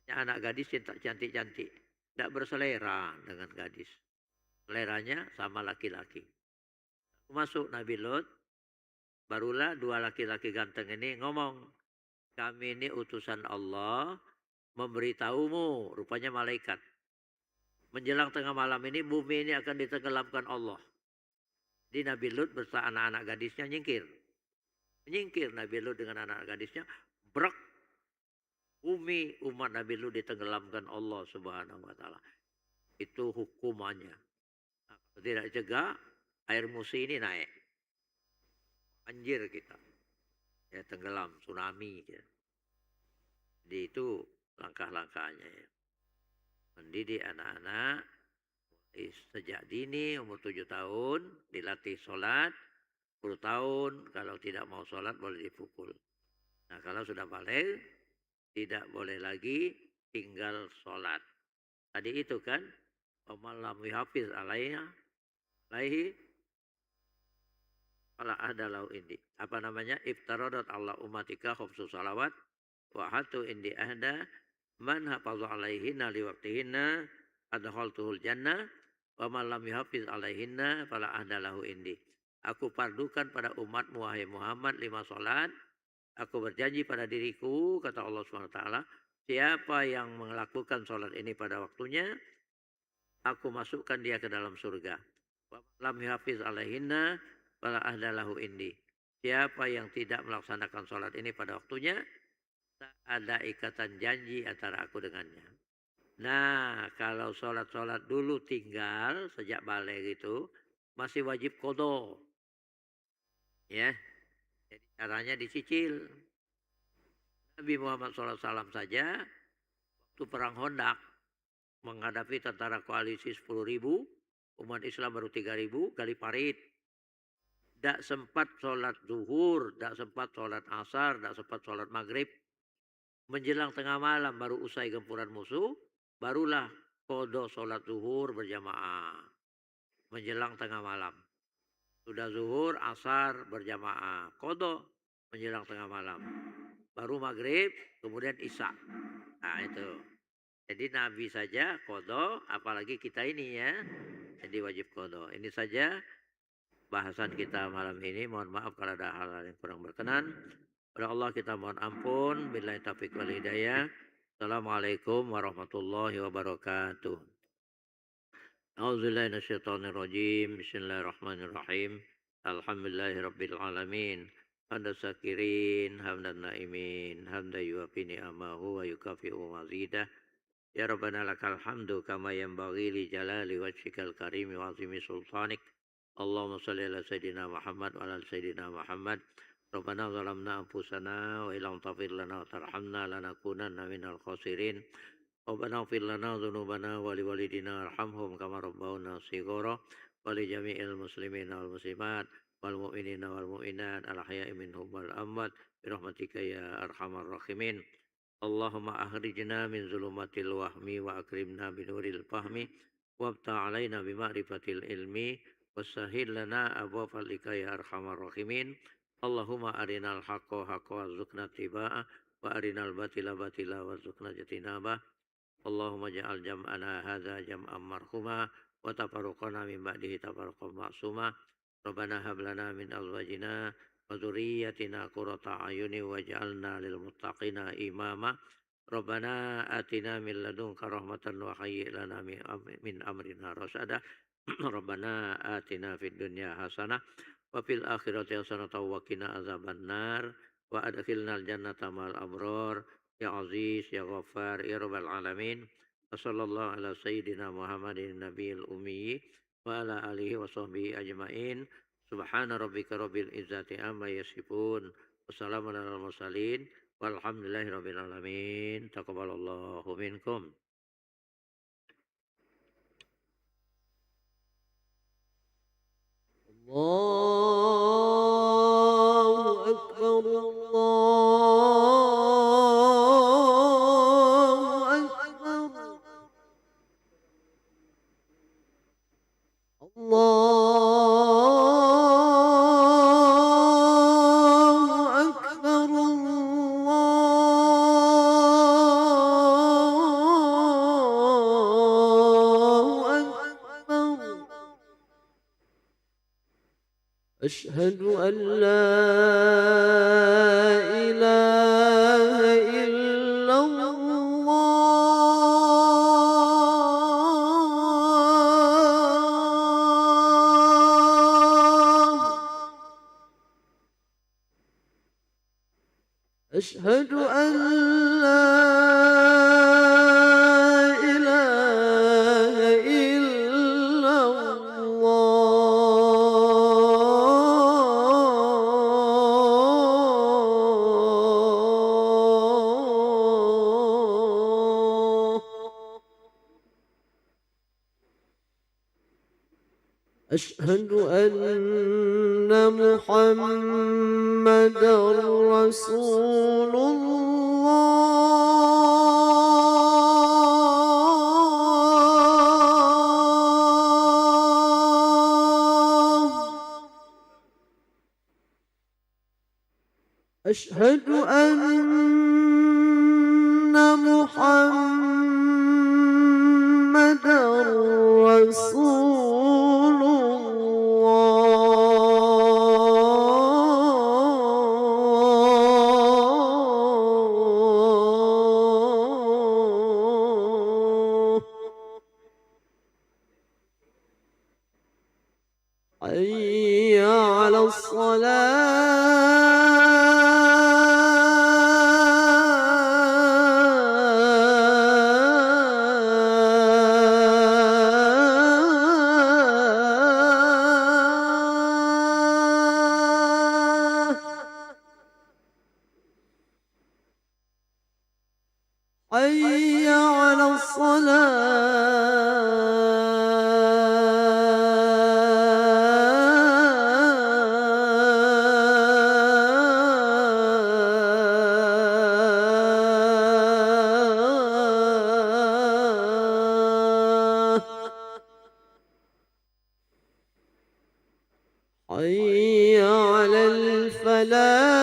Banyak anak gadis yang tak cantik-cantik. Tidak berselera dengan gadis. Seleranya sama laki-laki. Masuk Nabi Lut, barulah 2 laki-laki ganteng ini ngomong, kami ini utusan Allah, memberitahumu, rupanya malaikat. Menjelang tengah malam ini, bumi ini akan ditenggelamkan Allah. Jadi Nabi Lut beserta anak-anak gadisnya nyingkir. Menyingkir Nabi Lut dengan anak-anak gadisnya, brak. Bumi umat Nabi Lut ditenggelamkan Allah Subhanahu wa taala. Itu hukumannya. Nah, tidak cegah, air musi ini naik. Banjir kita. Ya tenggelam, tsunami ya. Jadi itu langkah-langkahnya ya. Mendidik anak-anak sejak dini umur 7 tahun dilatih sholat, 10 tahun kalau tidak mau sholat boleh dipukul. Nah kalau sudah balik tidak boleh lagi tinggal sholat. Tadi itu kan malam hafiz alaihi ala ahdalau indi. Apa namanya? Iftaradat Allah umatika khumsu salawat wa hatu indi ahda man hafazu alaihinna liwaktihinna adkhaltuhul jannah wa man lam yuhafiz alaihinna fala ahdalahu indi. Aku fardukan pada umatmu wahai Muhammad 5 salat. Aku berjanji pada diriku, kata Allah SWT, siapa yang melakukan salat ini pada waktunya, aku masukkan dia ke dalam surga. Wa lam yuhafiz alaihinna fala ahdalahu indi. Siapa yang tidak melaksanakan salat ini pada waktunya, tak ada ikatan janji antara aku dengannya. Nah, kalau sholat-sholat dulu tinggal sejak balik itu masih wajib qadha. Ya, jadi caranya dicicil. Nabi Muhammad SAW saja waktu perang Hondak menghadapi tentara koalisi 10.000, umat Islam baru 3.000, gali parit. Tidak sempat sholat zuhur, tidak sempat sholat asar, tidak sempat sholat maghrib. Menjelang tengah malam baru usai gempuran musuh, barulah qadha sholat zuhur berjamaah. Menjelang tengah malam. Sudah zuhur, asar berjamaah. Qadha menjelang tengah malam. Baru maghrib, kemudian isya. Nah itu. Jadi Nabi saja qadha, apalagi kita ini ya. Jadi wajib qadha. Ini saja bahasan kita malam ini. Mohon maaf kalau ada hal-hal yang kurang berkenan. Pada Allah kita mohon ampun. Billahi taufiq wal hidayah. Assalamualaikum warahmatullahi wabarakatuh. A'udzubillahi minasyaitonirrajim. Bismillahirrahmanirrahim. Alhamdulillahirabbil alamin. Hamdan syakirin, hamdan naimin, hamdan yuwafi ni'amahu wa yukafi'u mazidah. Ya Rabbana lakal hamdu kama yanbaghi li jalali wajhikal karim wa azimi sultanik. Allahumma shalli ala sayyidina Muhammad wa ala sayyidina Muhammad. Rabbana zalamna anfusana wa illam taghfir lana wa tarhamna lanakunanna minal khasirin. Rabbana ighfir lana dzunubana wa liwalidina warhamhum kama rabbawna shighara wa li jami'il muslimina wal muslimat wal mu'minina wal mu'minat al ahya'i minhum wal amwat bi rahmatika ya arhamar rahimin. Allahumma akhrijna min zulumatil wahmi wa akrimna bi nuril fahmi wabta alaina bi ma'rifatil ilmi wasahhil lana abwaab fadlika ya arhamar rahimin. Allahumma arinal haqqo haqqo warzuqna tibaa wa arinal batila batila warzuqna jatinabah. Allahumma ja'al jam'ana hadza jam'an marhuma wa tafarruqana min ba'dihi tafarruqan ma'suma. Rabbana hab lana min azwajina wa dzurriyyatina qurrata a'yuni waj'alna lil muttaqina imama. Rabbana atina min ladunka rahmatan wa hayyi' lana min amrina rasyada. Rabbana atina fid dunya hasanah wa fil akhirati hasanah wa qina azabannar wa adkhilnal jannata ma'al abrar. Ya Aziz, Ya Ghaffar, Ya Rabbal Alamin. Wassallallahu ala Sayyidina Muhammadin Nabiyil Ummi wa ala alihi wa sahbihi ajma'in. Subhana rabbika rabbil izzati amma yasifun. Wassalamun ala mursalin. Walhamdulillahi rabbil alamin. Taqabbalallahu minkum. الله أكبر أشهد أن لا إله إلا الله أشهد أن لا إله إلا الله أشهد أن محمدا رسول الله أشهد أن محمدا رسول الله حي على الصلاة حي على الصلاة حي على الفلاح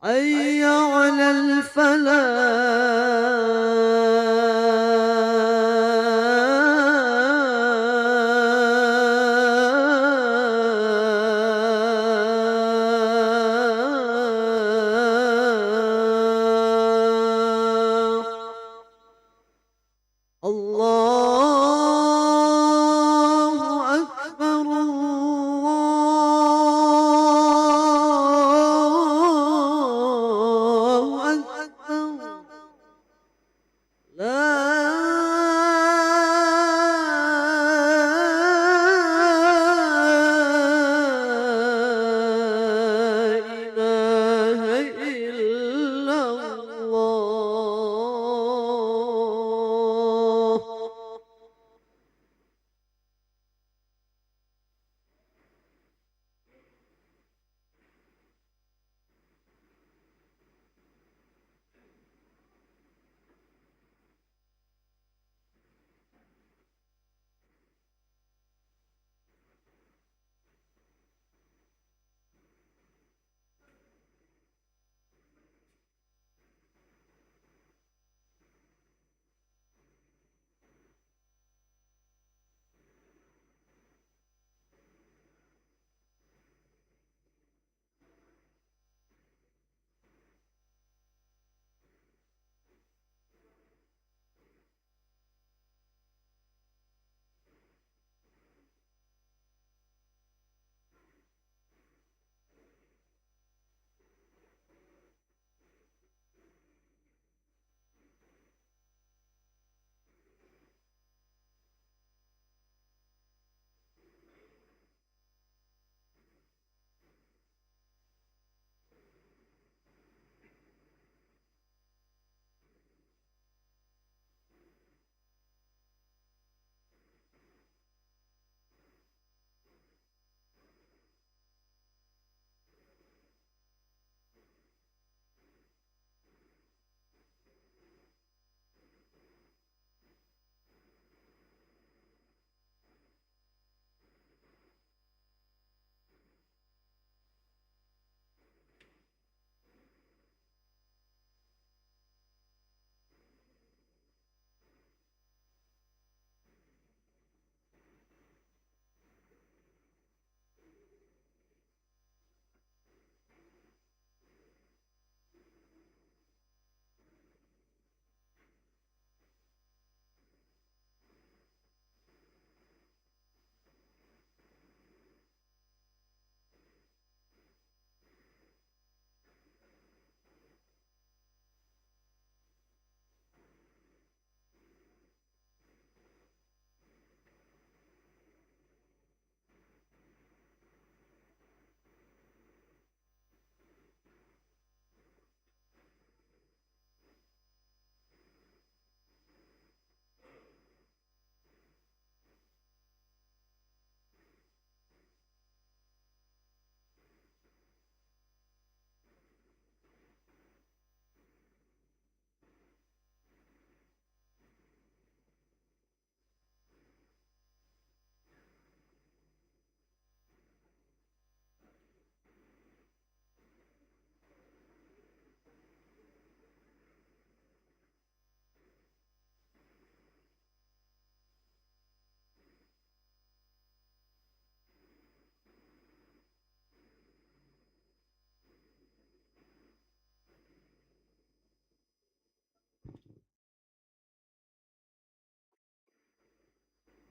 حي على الفلاح الله أكبر الله أكبر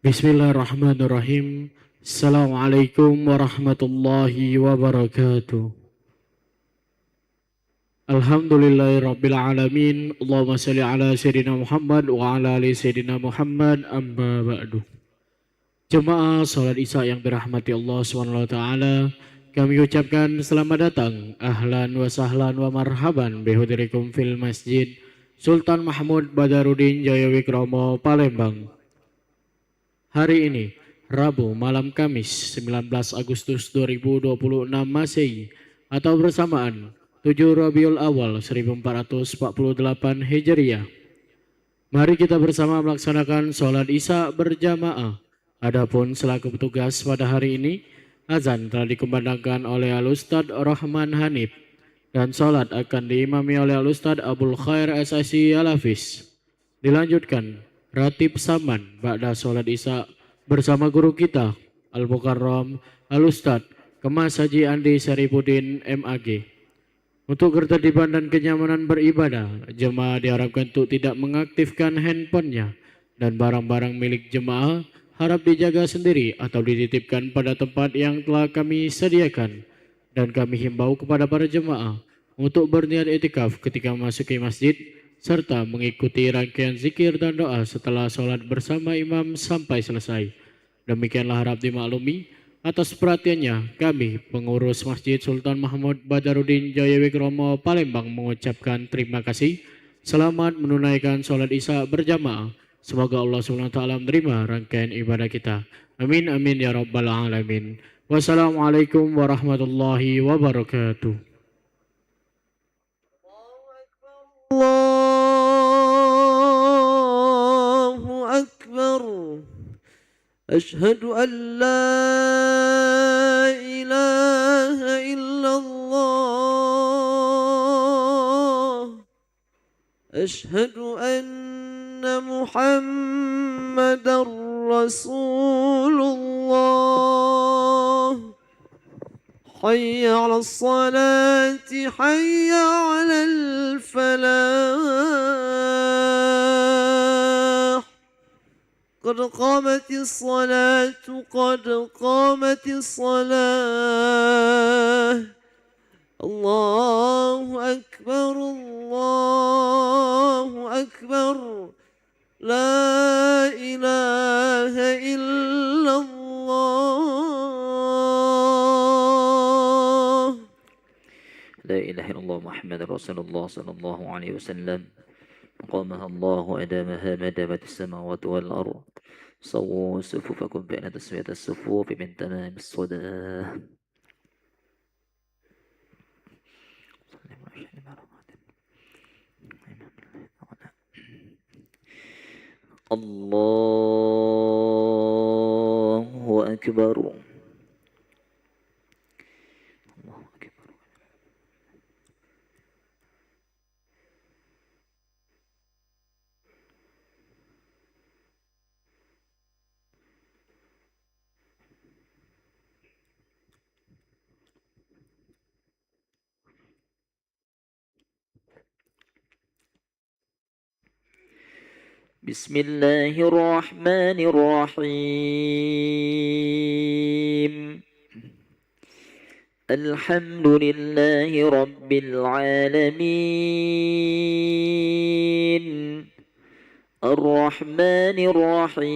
Bismillahirrahmanirrahim. Assalamualaikum warahmatullahi wabarakatuh. Alhamdulillahirabbil alamin. Allahumma shalli ala sayyidina Muhammad wa ala ali sayyidina Muhammad, amma ba'du. Jemaah salat Isya yang dirahmati Allah SWT, kami ucapkan selamat datang, ahlan wa sahlan wa marhaban bihudirikum fil masjid Sultan Mahmud Badarudin Jaya Wikromo, Palembang. Hari ini, Rabu malam Kamis 19 Agustus 2026 Masehi atau bersamaan 7 Rabiul Awal 1448 Hijriah. Mari kita bersama melaksanakan sholat Isya berjamaah. Adapun selaku petugas pada hari ini, azan telah dikumandangkan oleh Al-Ustadz Rahman Hanif dan sholat akan diimami oleh Al-Ustadz Abdul Khair SIC Al-Hafiz. Dilanjutkan Ratib Saman ba'da sholat Isya bersama guru kita Al-Mukarram Al-Ustadz Kemas Haji Andi Syarifuddin MAG. Untuk ketertiban dan kenyamanan beribadah, jemaah diharapkan untuk tidak mengaktifkan handphonenya dan barang-barang milik jemaah harap dijaga sendiri atau dititipkan pada tempat yang telah kami sediakan. Dan kami himbau kepada para jemaah untuk berniat iktikaf ketika memasuki masjid serta mengikuti rangkaian zikir dan doa setelah sholat bersama imam sampai selesai. Demikianlah harap dimaklumi. Atas perhatiannya, kami pengurus Masjid Sultan Mahmud Badarudin Jaya Wikromo, Palembang mengucapkan terima kasih. Selamat menunaikan sholat Isya berjamaah. Semoga Allah SWT menerima rangkaian ibadah kita. Amin amin ya rabbal alamin. Wassalamualaikum warahmatullahi wabarakatuh. Allahu Akbar. Ashhadu an la ilaha illallah. Ashhadu anna Muhammadar Rasulullah. Hayya 'alas salati, hayya 'alal falah. قد قامت الصلاة قد قامت الصلاة. الله أكبر الله أكبر. لا إله إلا الله. لا إله إلا الله محمد رسول الله صلى الله عليه وسلم. قامها الله أدامها ما دامت السماوات والأرض. صووا صفوفكم بين تسوية الصفوف من تمام الصلاة. الله أكبر. بسم الله الرحمن الرحيم. الحمد لله رب العالمين. الرحمن الرحيم.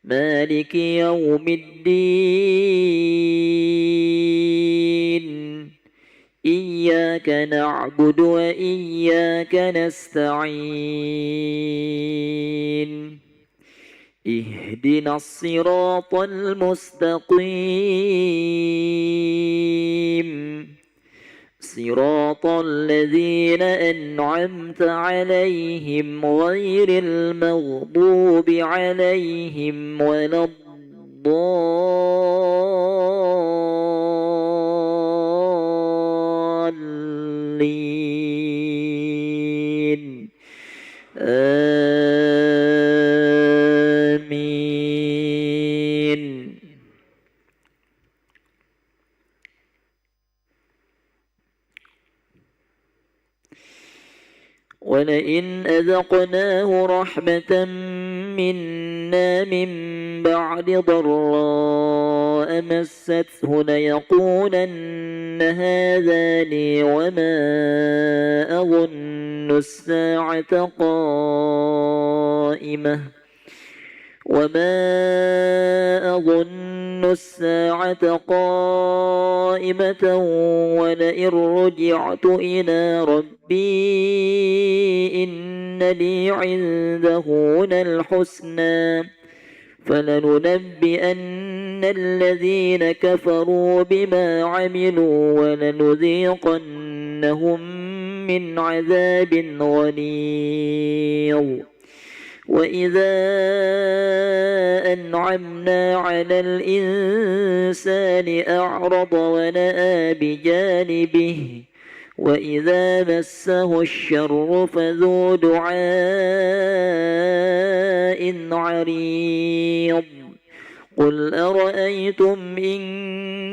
مالك يوم الدين. إياك نعبد وإياك نستعين. اهدنا الصراط المستقيم. صراط الذين أنعمت عليهم غير المغضوب عليهم ولا الضالين. آمين. ولئن أذقناه رحمة منا من بعد ضراء مسته ليقولن هذا لي وما أظن الساعة قائمة ولئن رجعت إلى ربي إن لي عنده للحسنى فلننبئن الذين كفروا بما عملوا ولنذيقنهم من عذاب غليظ وإذا أنعمنا على الإنسان أعرض ونأى بجانبه وإذا مسه الشر فذو دعاء عريض قل أرأيتم إن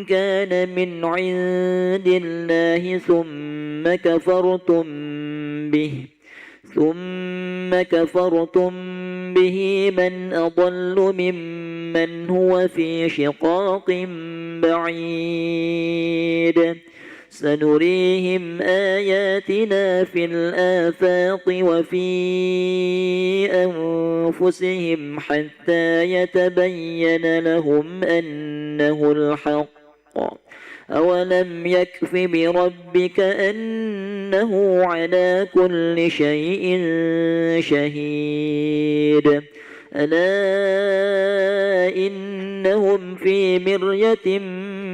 كان من عند الله ثم كفرتم به من أضل ممن هو في شقاق بعيد سنريهم آياتنا في الآفاق وفي أنفسهم حتى يتبين لهم أنه الحق أولم يكف بربك أنه على كل شيء شهيد ألا إنهم في مرية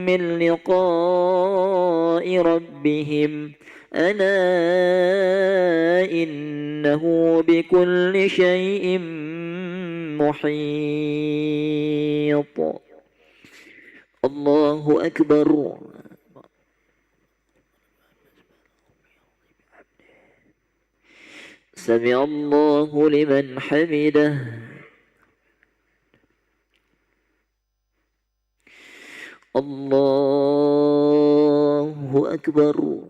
من لقاء ربهم ألا إنه بكل شيء محيط الله أكبر سمع الله لمن حمده الله أكبر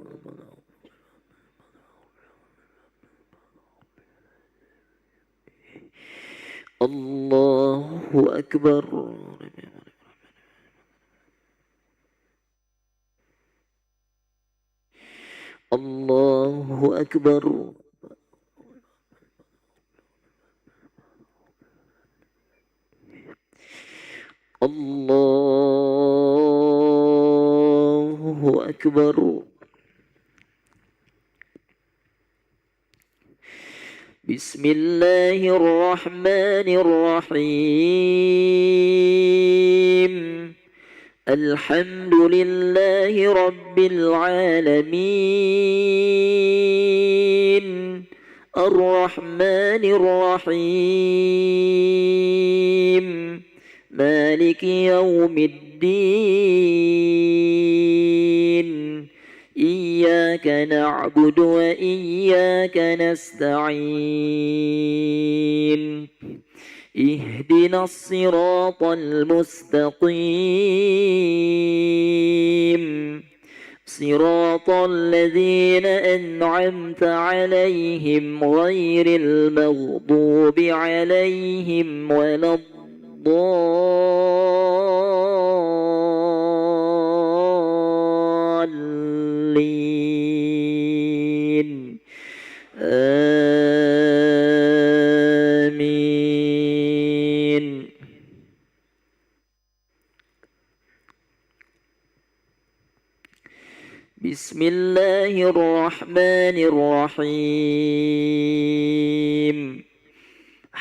الله أكبر الله أكبر الله أكبر بسم الله الرحمن الرحيم الحمد لله رب العالمين الرحمن الرحيم مالك يوم الدين إياك نعبد وإياك نستعين اهدنا الصراط المستقيم صراط الذين أنعمت عليهم غير المغضوب عليهم ولا الضالين آمين بسم الله الرحمن الرحيم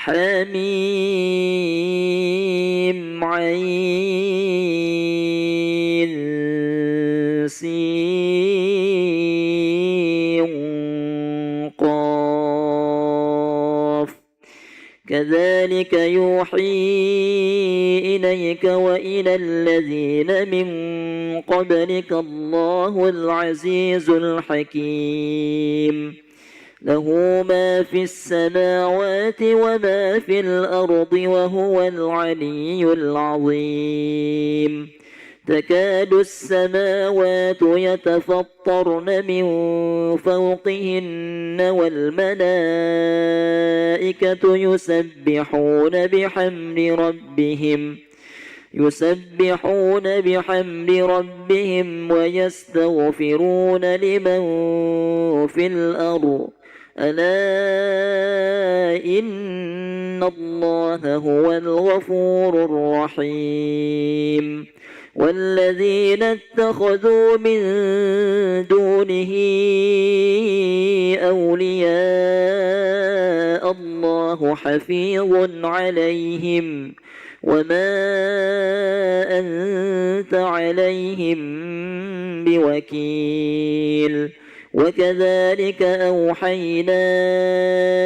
حميم عين سين قاف كذلك يوحي إليك وإلى الذين من قبلك الله العزيز الحكيم له ما في السماوات وما في الأرض وهو العلي العظيم تكاد السماوات يتفطرن من فوقهن والملائكة يسبحون بحمد ربهم ويستغفرون لمن في الأرض ألا إن الله هو الغفور الرحيم والذين اتخذوا من دونه أولياء الله حفيظ عليهم وما أنت عليهم بوكيل وكذلك أوحينا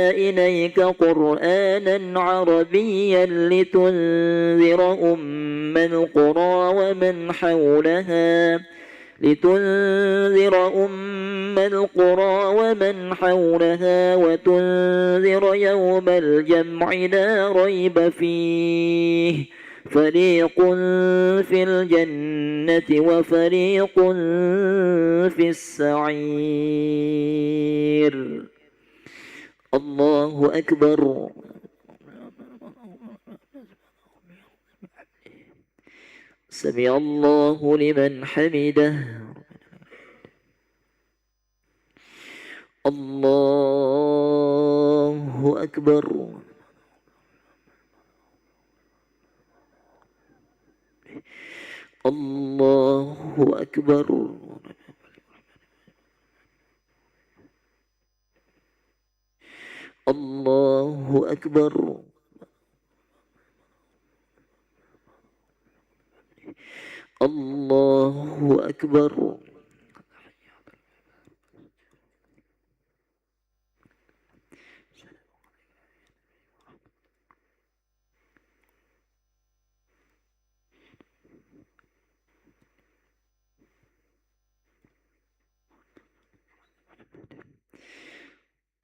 إليك قرآنا عربيا لتنذر أم القرى ومن حولها وتنذر يوم الجمع لا ريب فيه فريق في الجنة وفريق في السعير الله أكبر سمع الله لمن حمده الله أكبر الله أكبر الله أكبر الله أكبر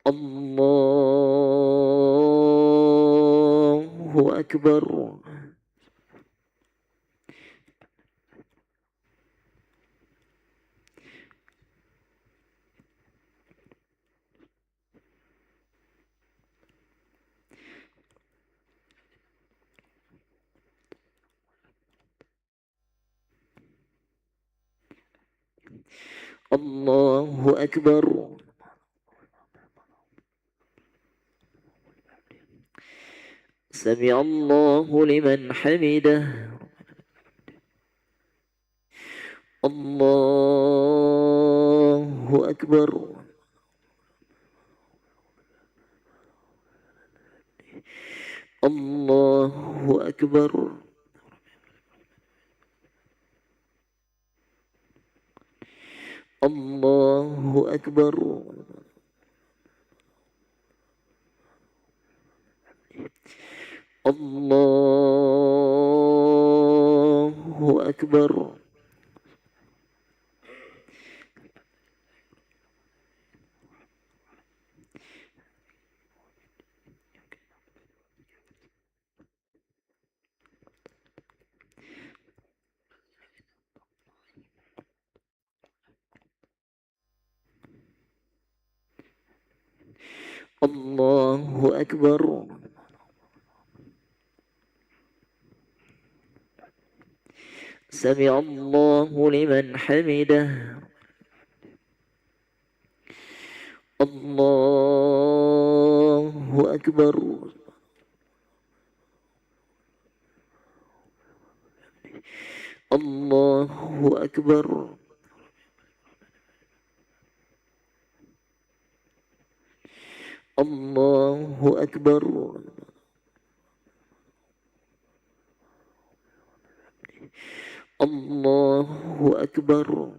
الله أكبر الله أكبر سمع الله لمن حمده الله أكبر الله أكبر الله أكبر الله أكبر الله أكبر سمع الله لمن حمده الله أكبر الله أكبر الله أكبر الله أكبر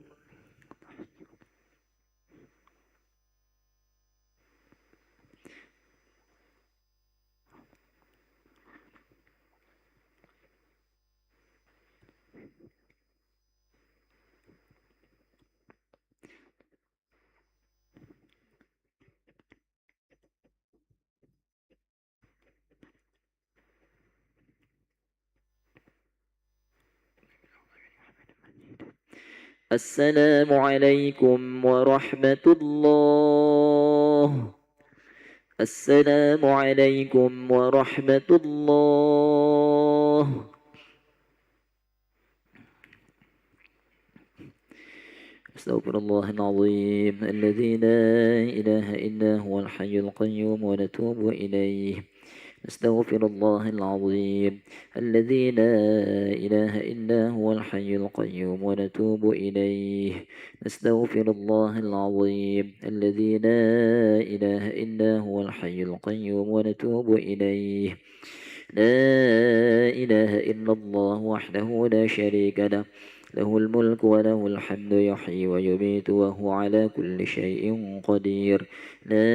السلام عليكم ورحمة الله. السلام عليكم ورحمة الله. أستغفر الله العظيم الذي لا إله إلا هو الحي القيوم ونتوب إليه. أستغفر الله العظيم الذي لا إله إلا هو الحي القيوم ونتوب إليه. نستغفر الله العظيم الذي لا إله إلا هو الحي القيوم ونتوب إليه. لا إله إلا الله وحده لا شريك له، له الملك وله الحمد يحيي ويميت وهو على كل شيء قدير. لا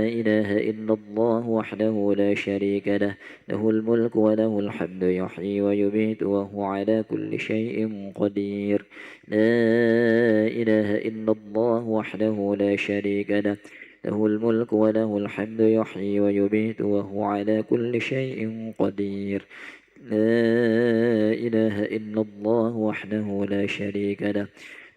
إله إلا الله وحده لا شريك له، له الملك وله الحمد يحيي ويميت وهو على كل شيء قدير. لا إله إلا الله وحده لا شريك له، له الملك وله الحمد يحيي ويميت وهو على كل شيء قدير. لا إله إلا الله وحده لا شريك له،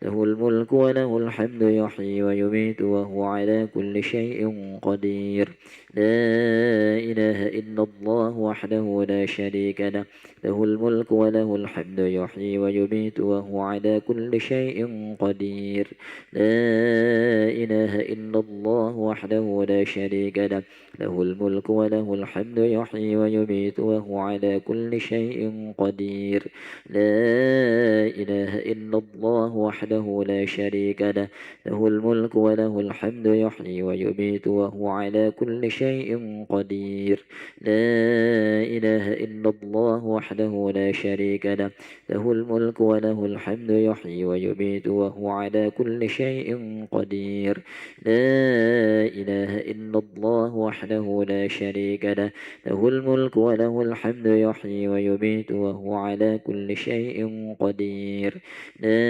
له الملك وله الحمد يحيي ويميت وهو على كل شيء قدير. لا إله إلا الله وحده لا شريك له، له الملك وله الحمد يحيي ويميت وهو على كل شيء قدير. لا إله إلا الله وحده لا شريك له، له الملك وله الحمد يحيي ويميت وهو على كل شيء قدير. لا إله إلا الله وحده لا شريك له، له الملك وله الحمد يحيي ويميت وهو على كل شيء قدير. لا إله إلا الله وحده لا شريك له، له الملك وله الحمد يحيي ويميت وهو على كل شيء قدير. لا إله إلا الله وحده لا شريك له، له الملك وله الحمد يحيي ويميت وهو على كل شيء قدير. لا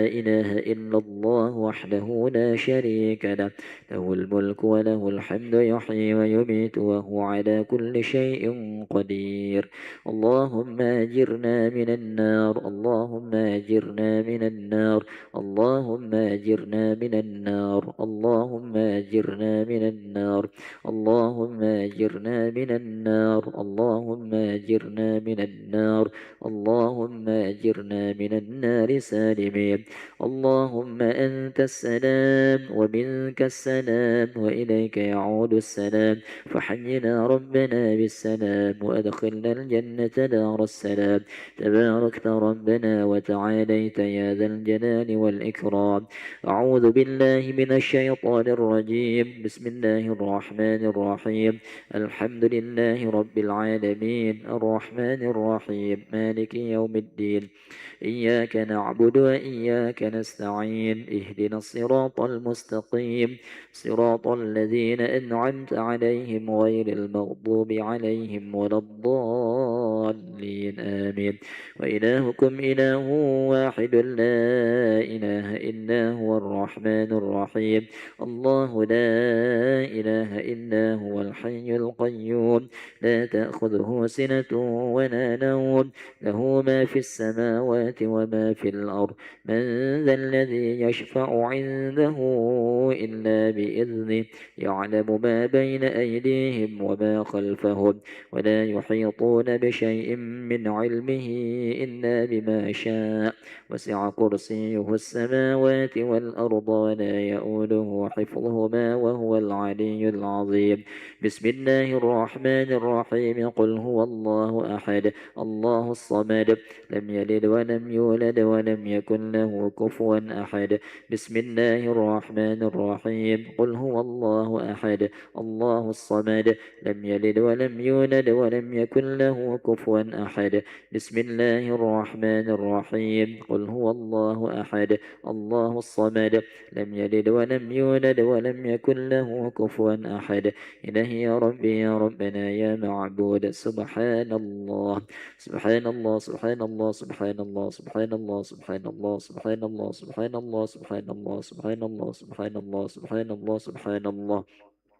إله إلا الله وحده لا شريك له، له الملك وله الحمد يحيي ويميت وهو على كل شيء قدير. اللهم أجرنا من النار، اللهم أجرنا من النار، اللهم أجرنا من النار، اللهم أجرنا من النار، اللهم أجرنا من النار، اللهم أجرنا من النار، اللهم أجرنا من النار سالمين. اللهم أنت السلام ومنك السلام وإليك يعود السلام، فحينا ربنا بالسلام وأدخلنا الجنة دار السلام. تباركت ربنا وتعاليت يا ذا الجلال والإكرام. أعوذ بالله من الشيطان الرجيم. بسم الله الرحمن الرحيم. الحمد لله رب العالمين الرحمن الرحيم مالك يوم الدين. إياك نعبد وإياك نستعين. اهدنا الصراط المستقيم، صراط الذين أنعمت عليهم غير المغضوب عليهم ولا الضالين آمين. وإلهكم إله واحد لا إله إلا هو الرحمن الرحيم. الله لا إله إلا هو الحي القيوم، لا تأخذه سنة ولا نوم، له ما في السماوات وما في الأرض. من ذا الذي يشفع عنده إلا بإذنه، يعلم ما بين أيديهم وما خلفهم، ولا يحيطون بشيء من علمه إلا بما شاء. وسع كرسيه السماوات والأرض ولا يؤوده حفظهما وهو العلي العظيم. بسم الله الرحمن الرحيم. قل هو الله أحد الله الصمد، لم يلد ولم يولد ولم يكن له كفوا أحد. بسم الله الرحمن الرحيم. قل هو الله أحد الله الصمد، لم يلد ولم يولد ولم يكن له كفوا أحد. بسم الله الرحمن الرحيم. قل هو الله أحد الله الصمد، لم يلد ولم يولد ولم يكن له كفوا أحد. إلهي يا ربي يا ربنا يا معبود. سبحان الله سبحان الله سبحان الله سبحان الله سبحان الله سبحان الله سبحان الله سبحان الله سبحان الله سبحان الله سبحان الله سبحان الله سبحان الله.